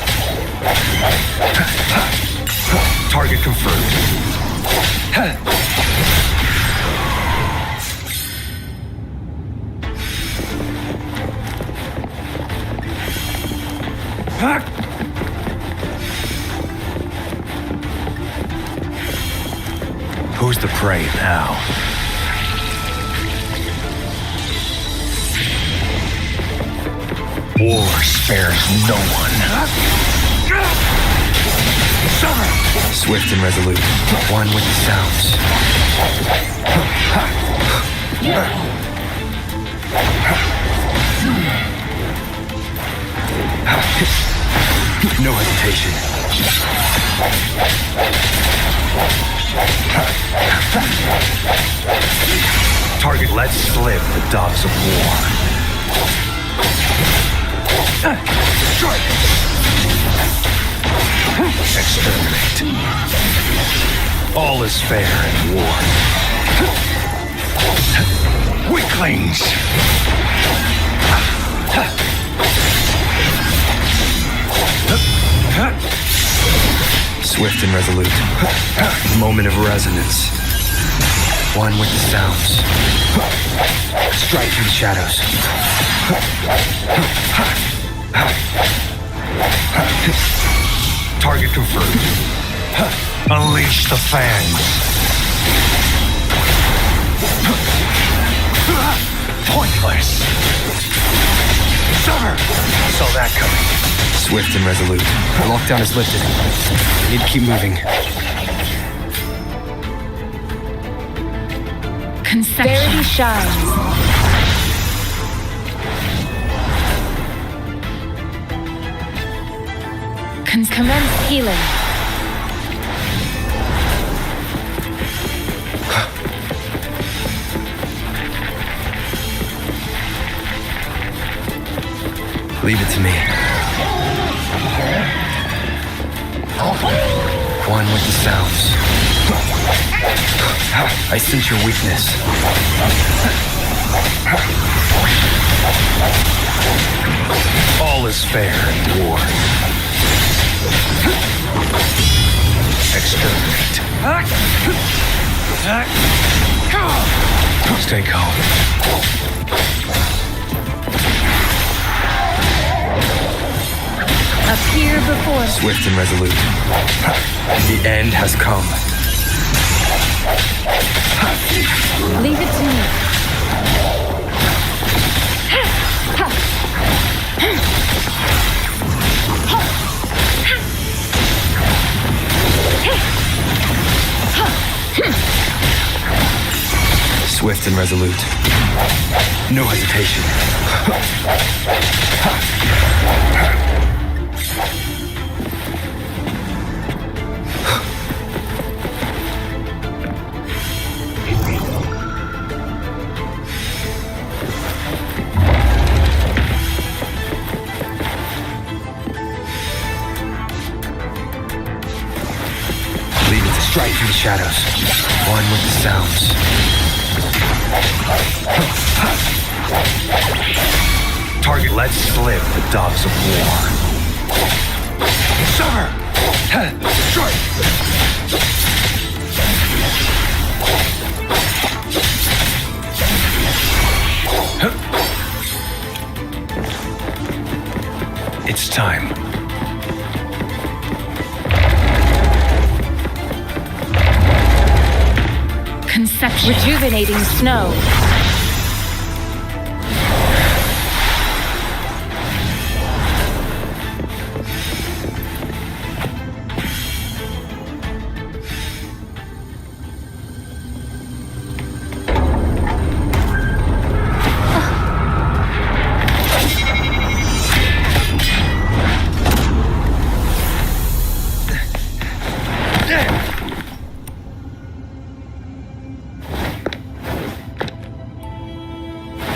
Target confirmed. Who's the prey now? War spares no one. Swift and resolute. One with the sounds. No hesitation. Target, let slip the dogs of war. Strike! Exterminate. All is fair in war. Weaklings! Swift and resolute. Moment of resonance. One with the sounds. Strike through the shadows. Target confirmed. Unleash the fangs. Pointless. Summer! Saw that coming. Swift and resolute. The lockdown is lifted. We need to keep moving. Conception. Verity shines. Commence healing. Leave it to me. One with the sounds. I sense your weakness. All is fair in war. Exterminate. Stay calm. Appear before. Swift and resolute. The end has come. Leave it to me. Swift and resolute. No hesitation. Lead it to strike from the shadows. One with the sounds. Target, let's slip the dogs of war. Summer! Strike! It's time. Conception. Rejuvenating snow.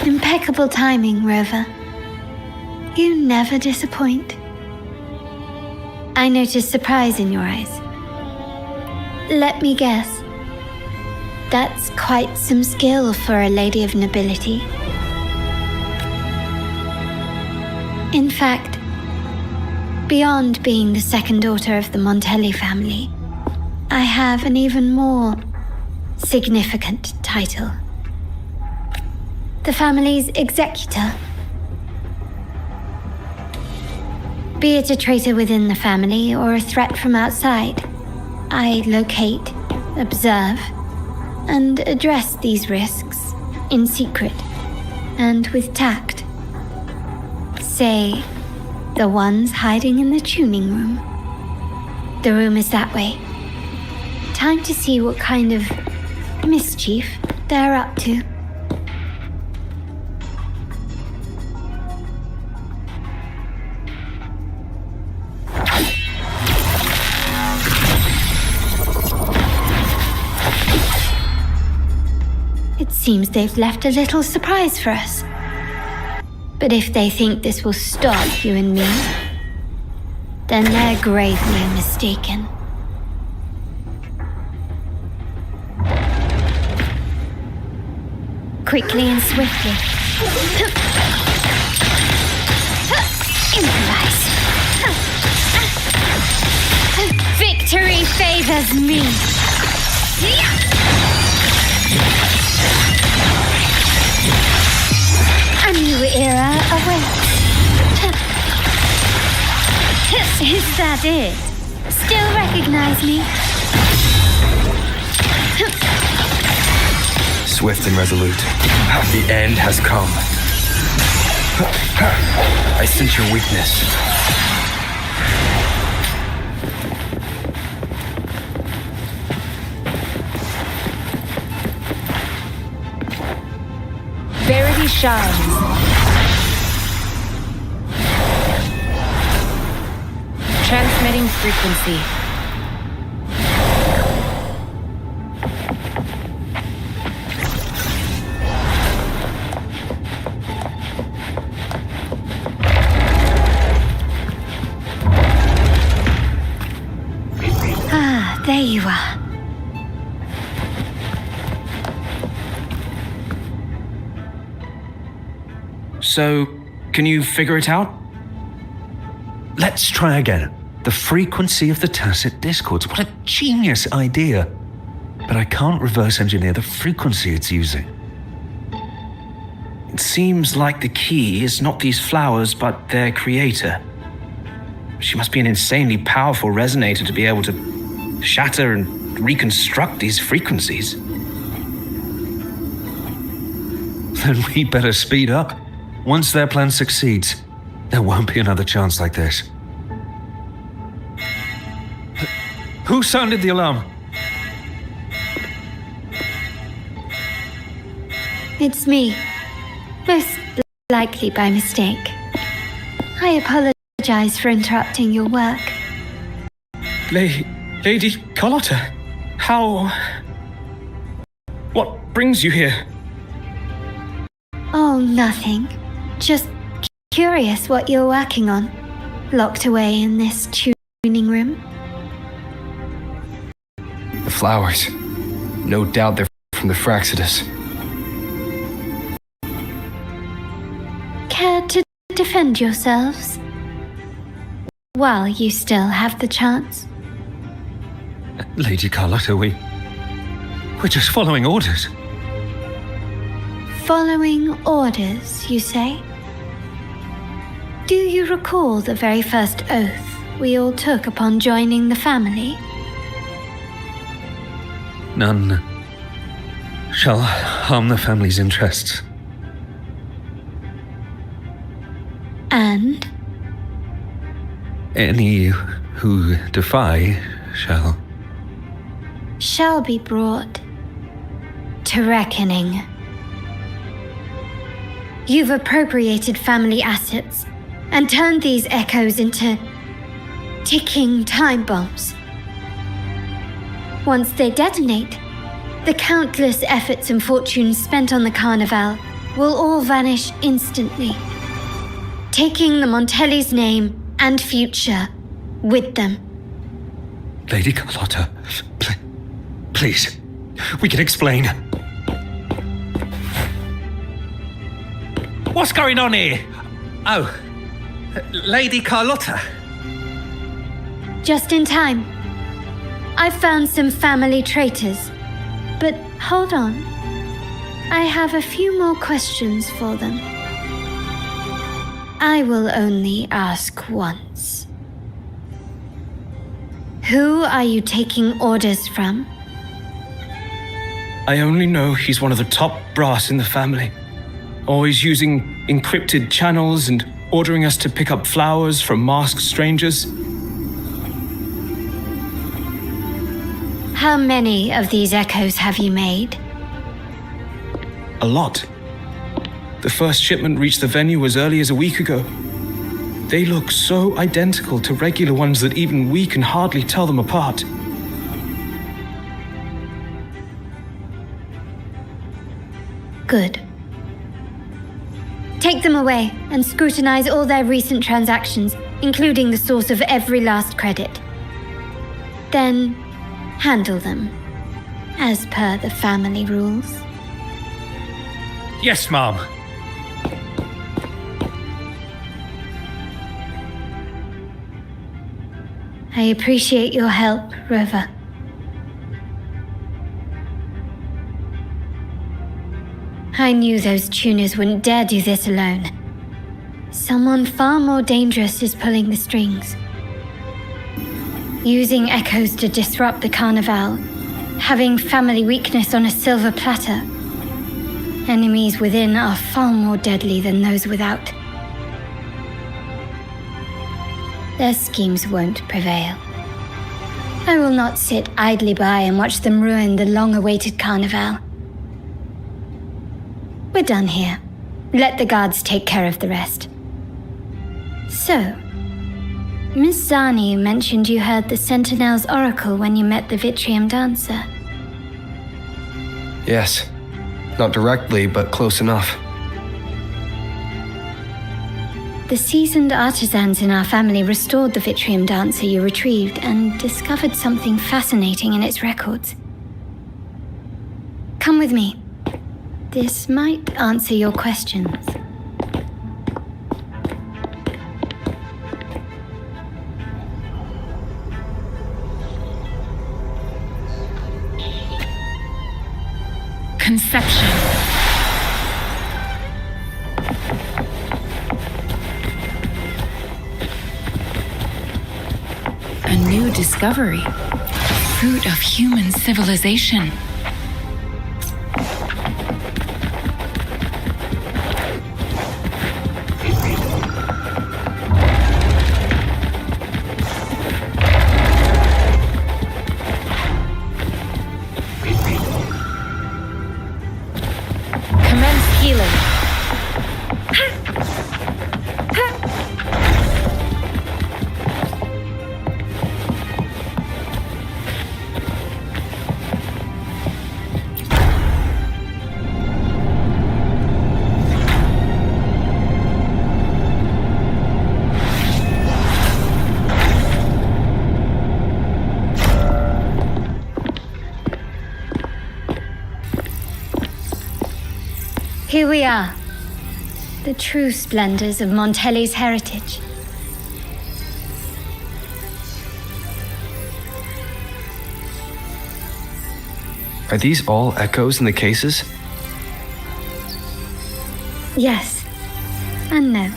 Impeccable timing, Rover. You never disappoint. I noticed surprise in your eyes. Let me guess. That's quite some skill for a lady of nobility. In fact, beyond being the second daughter of the Montelli family, I have an even more significant title. The family's executor. Be it a traitor within the family or a threat from outside, I locate, observe, and address these risks in secret and with tact. Say, the ones hiding in the tuning room. The room is that way. Time to see what kind of mischief they're up to. Seems they've left a little surprise for us. But if they think this will stop you and me, then they're gravely mistaken. Quickly and swiftly. Improvise. Victory favors me. A new era awaits. Is that it? Still recognize me? Swift and resolute. The end has come. I sense your weakness. Verity shines. Transmitting frequency. Ah, there you are. So, can you figure it out? Let's try again. The frequency of the tacit discords. What a genius idea. But I can't reverse engineer the frequency it's using. It seems like the key is not these flowers, but their creator. She must be an insanely powerful resonator to be able to shatter and reconstruct these frequencies. Then we better speed up. Once their plan succeeds, there won't be another chance like this. Who sounded the alarm? It's me. Most likely by mistake. I apologize for interrupting your work. Lady Carlotta, how... What brings you here? Oh, nothing. Just curious what you're working on. Locked away in this tuning room. The flowers. No doubt they're from the Fraxidus. Care to defend yourselves? While you still have the chance. Lady Carlotta, we're just following orders. Following orders, you say? Do you recall the very first oath we all took upon joining the family? None shall harm the family's interests. And? Any who defy shall be brought to reckoning. You've appropriated family assets and turned these echoes into ticking time bombs. Once they detonate, the countless efforts and fortunes spent on the Carnival will all vanish instantly, taking the Montelli's name and future with them. Lady Carlotta, please, we can explain. What's going on here? Oh, Lady Carlotta. Just in time. I've found some family traitors, but hold on. I have a few more questions for them. I will only ask once. Who are you taking orders from? I only know he's one of the top brass in the family. Always using encrypted channels and ordering us to pick up flowers from masked strangers. How many of these echoes have you made? A lot. The first shipment reached the venue as early as a week ago. They look so identical to regular ones that even we can hardly tell them apart. Good. Take them away and scrutinize all their recent transactions, including the source of every last credit. Then handle them, as per the family rules. Yes, Mom. I appreciate your help, Rover. I knew those tuners wouldn't dare do this alone. Someone far more dangerous is pulling the strings. Using echoes to disrupt the Carnival, having family weakness on a silver platter. Enemies within are far more deadly than those without. Their schemes won't prevail. I will not sit idly by and watch them ruin the long-awaited Carnival. We're done here. Let the guards take care of the rest. So, Miss Zani mentioned you heard the Sentinel's oracle when you met the Vitrium dancer. Yes. Not directly, but close enough. The seasoned artisans in our family restored the Vitrium dancer you retrieved and discovered something fascinating in its records. Come with me. This might answer your questions. deception. A new discovery. Fruit of human civilization. Commence healing. Here we are, the true splendors of Montelli's heritage. Are these all echoes in the cases? Yes, and no.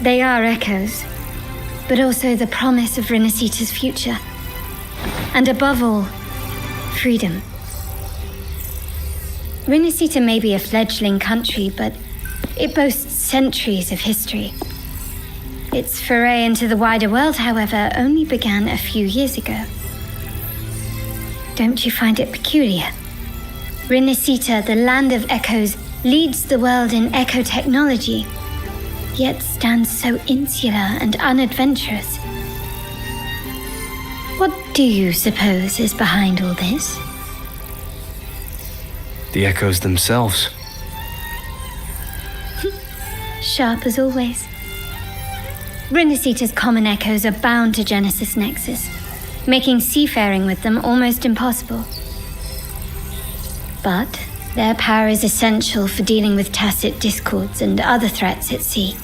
They are echoes, but also the promise of Renacita's future. And above all, freedom. Renacita may be a fledgling country, but it boasts centuries of history. Its foray into the wider world, however, only began a few years ago. Don't you find it peculiar? Renacita, the land of echoes, leads the world in echo technology, yet stands so insular and unadventurous. What do you suppose is behind all this? The echoes themselves. Sharp as always. Renacita's common echoes are bound to Genesis Nexus, making seafaring with them almost impossible. But their power is essential for dealing with tacit discords and other threats at sea.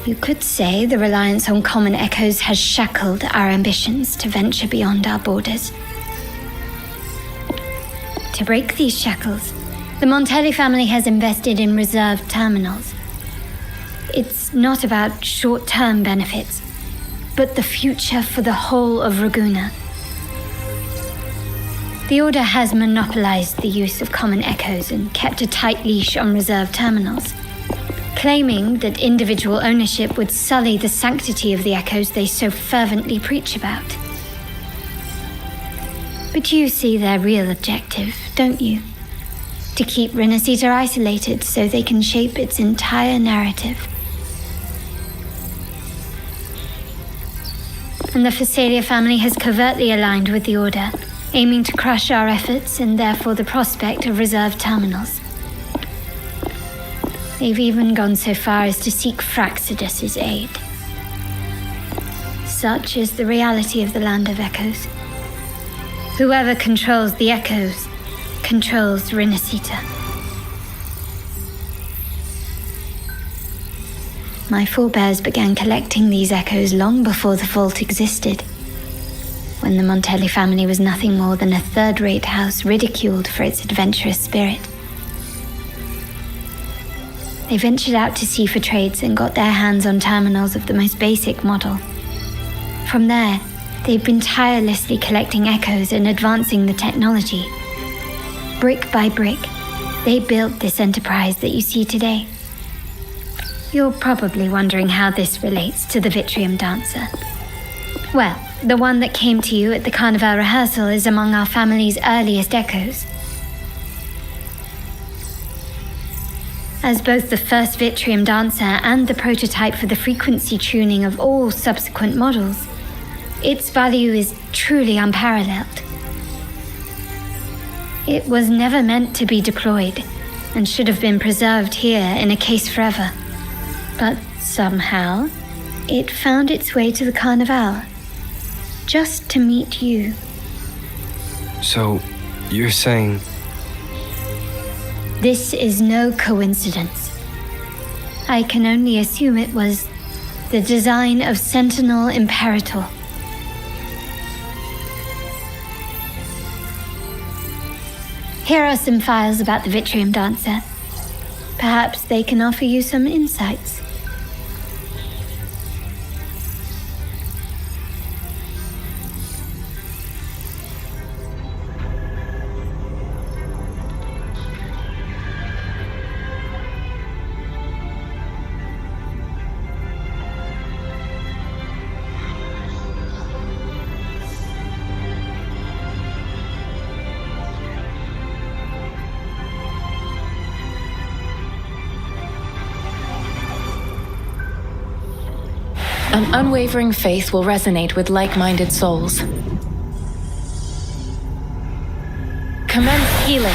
You could say the reliance on common echoes has shackled our ambitions to venture beyond our borders. To break these shackles, the Montelli family has invested in reserve terminals. It's not about short-term benefits, but the future for the whole of Ragusa. The Order has monopolized the use of common echoes and kept a tight leash on reserve terminals, claiming that individual ownership would sully the sanctity of the echoes they so fervently preach about. But you see their real objective, don't you? To keep Renacita isolated so they can shape its entire narrative. And the Phasalia family has covertly aligned with the Order, aiming to crush our efforts and therefore the prospect of reserve terminals. They've even gone so far as to seek Fraxidus's aid. Such is the reality of the Land of Echoes. Whoever controls the echoes controls Renacita. My forebears began collecting these echoes long before the vault existed, when the Montelli family was nothing more than a third-rate house ridiculed for its adventurous spirit. They ventured out to sea for trades and got their hands on terminals of the most basic model. From there, they've been tirelessly collecting echoes and advancing the technology. Brick by brick, they built this enterprise that you see today. You're probably wondering how this relates to the Vitrium Dancer. Well, the one that came to you at the Carnival rehearsal is among our family's earliest echoes. As both the first Vitrium Dancer and the prototype for the frequency tuning of all subsequent models, its value is truly unparalleled. It was never meant to be deployed, and should have been preserved here in a case forever. But somehow, it found its way to the Carnival, just to meet you. So, you're saying... This is no coincidence. I can only assume it was the design of Sentinel Imperator. Here are some files about the Vitrium Dancer. Perhaps they can offer you some insights. An unwavering faith will resonate with like-minded souls. Commence healing.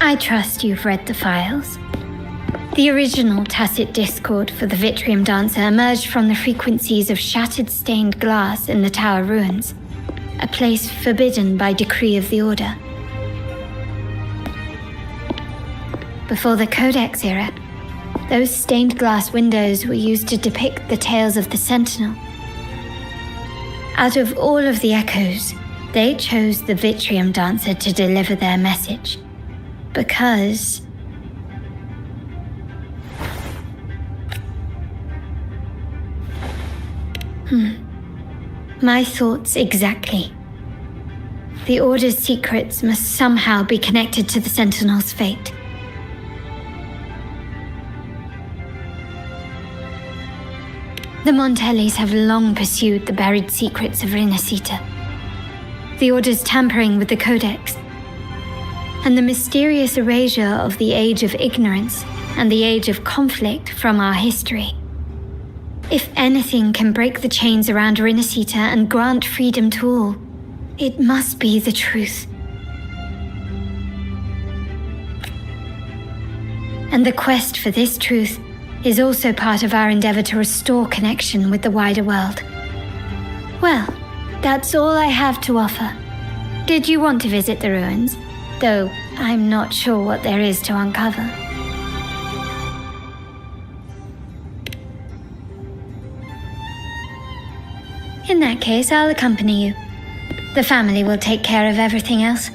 I trust you've read the files. The original tacit discord for the Vitrium Dancer emerged from the frequencies of shattered stained glass in the tower ruins, a place forbidden by decree of the Order. Before the Codex era, those stained glass windows were used to depict the tales of the Sentinel. Out of all of the echoes, they chose the Vitrium Dancer to deliver their message. Because my thoughts exactly. The Order's secrets must somehow be connected to the Sentinel's fate. The Montellis have long pursued the buried secrets of Rinascita. The Order's tampering with the Codex, and the mysterious erasure of the Age of Ignorance and the Age of Conflict from our history. If anything can break the chains around Rinascita and grant freedom to all, it must be the truth. And the quest for this truth is also part of our endeavor to restore connection with the wider world. Well, that's all I have to offer. Did you want to visit the ruins? Though I'm not sure what there is to uncover. In that case, I'll accompany you. The family will take care of everything else.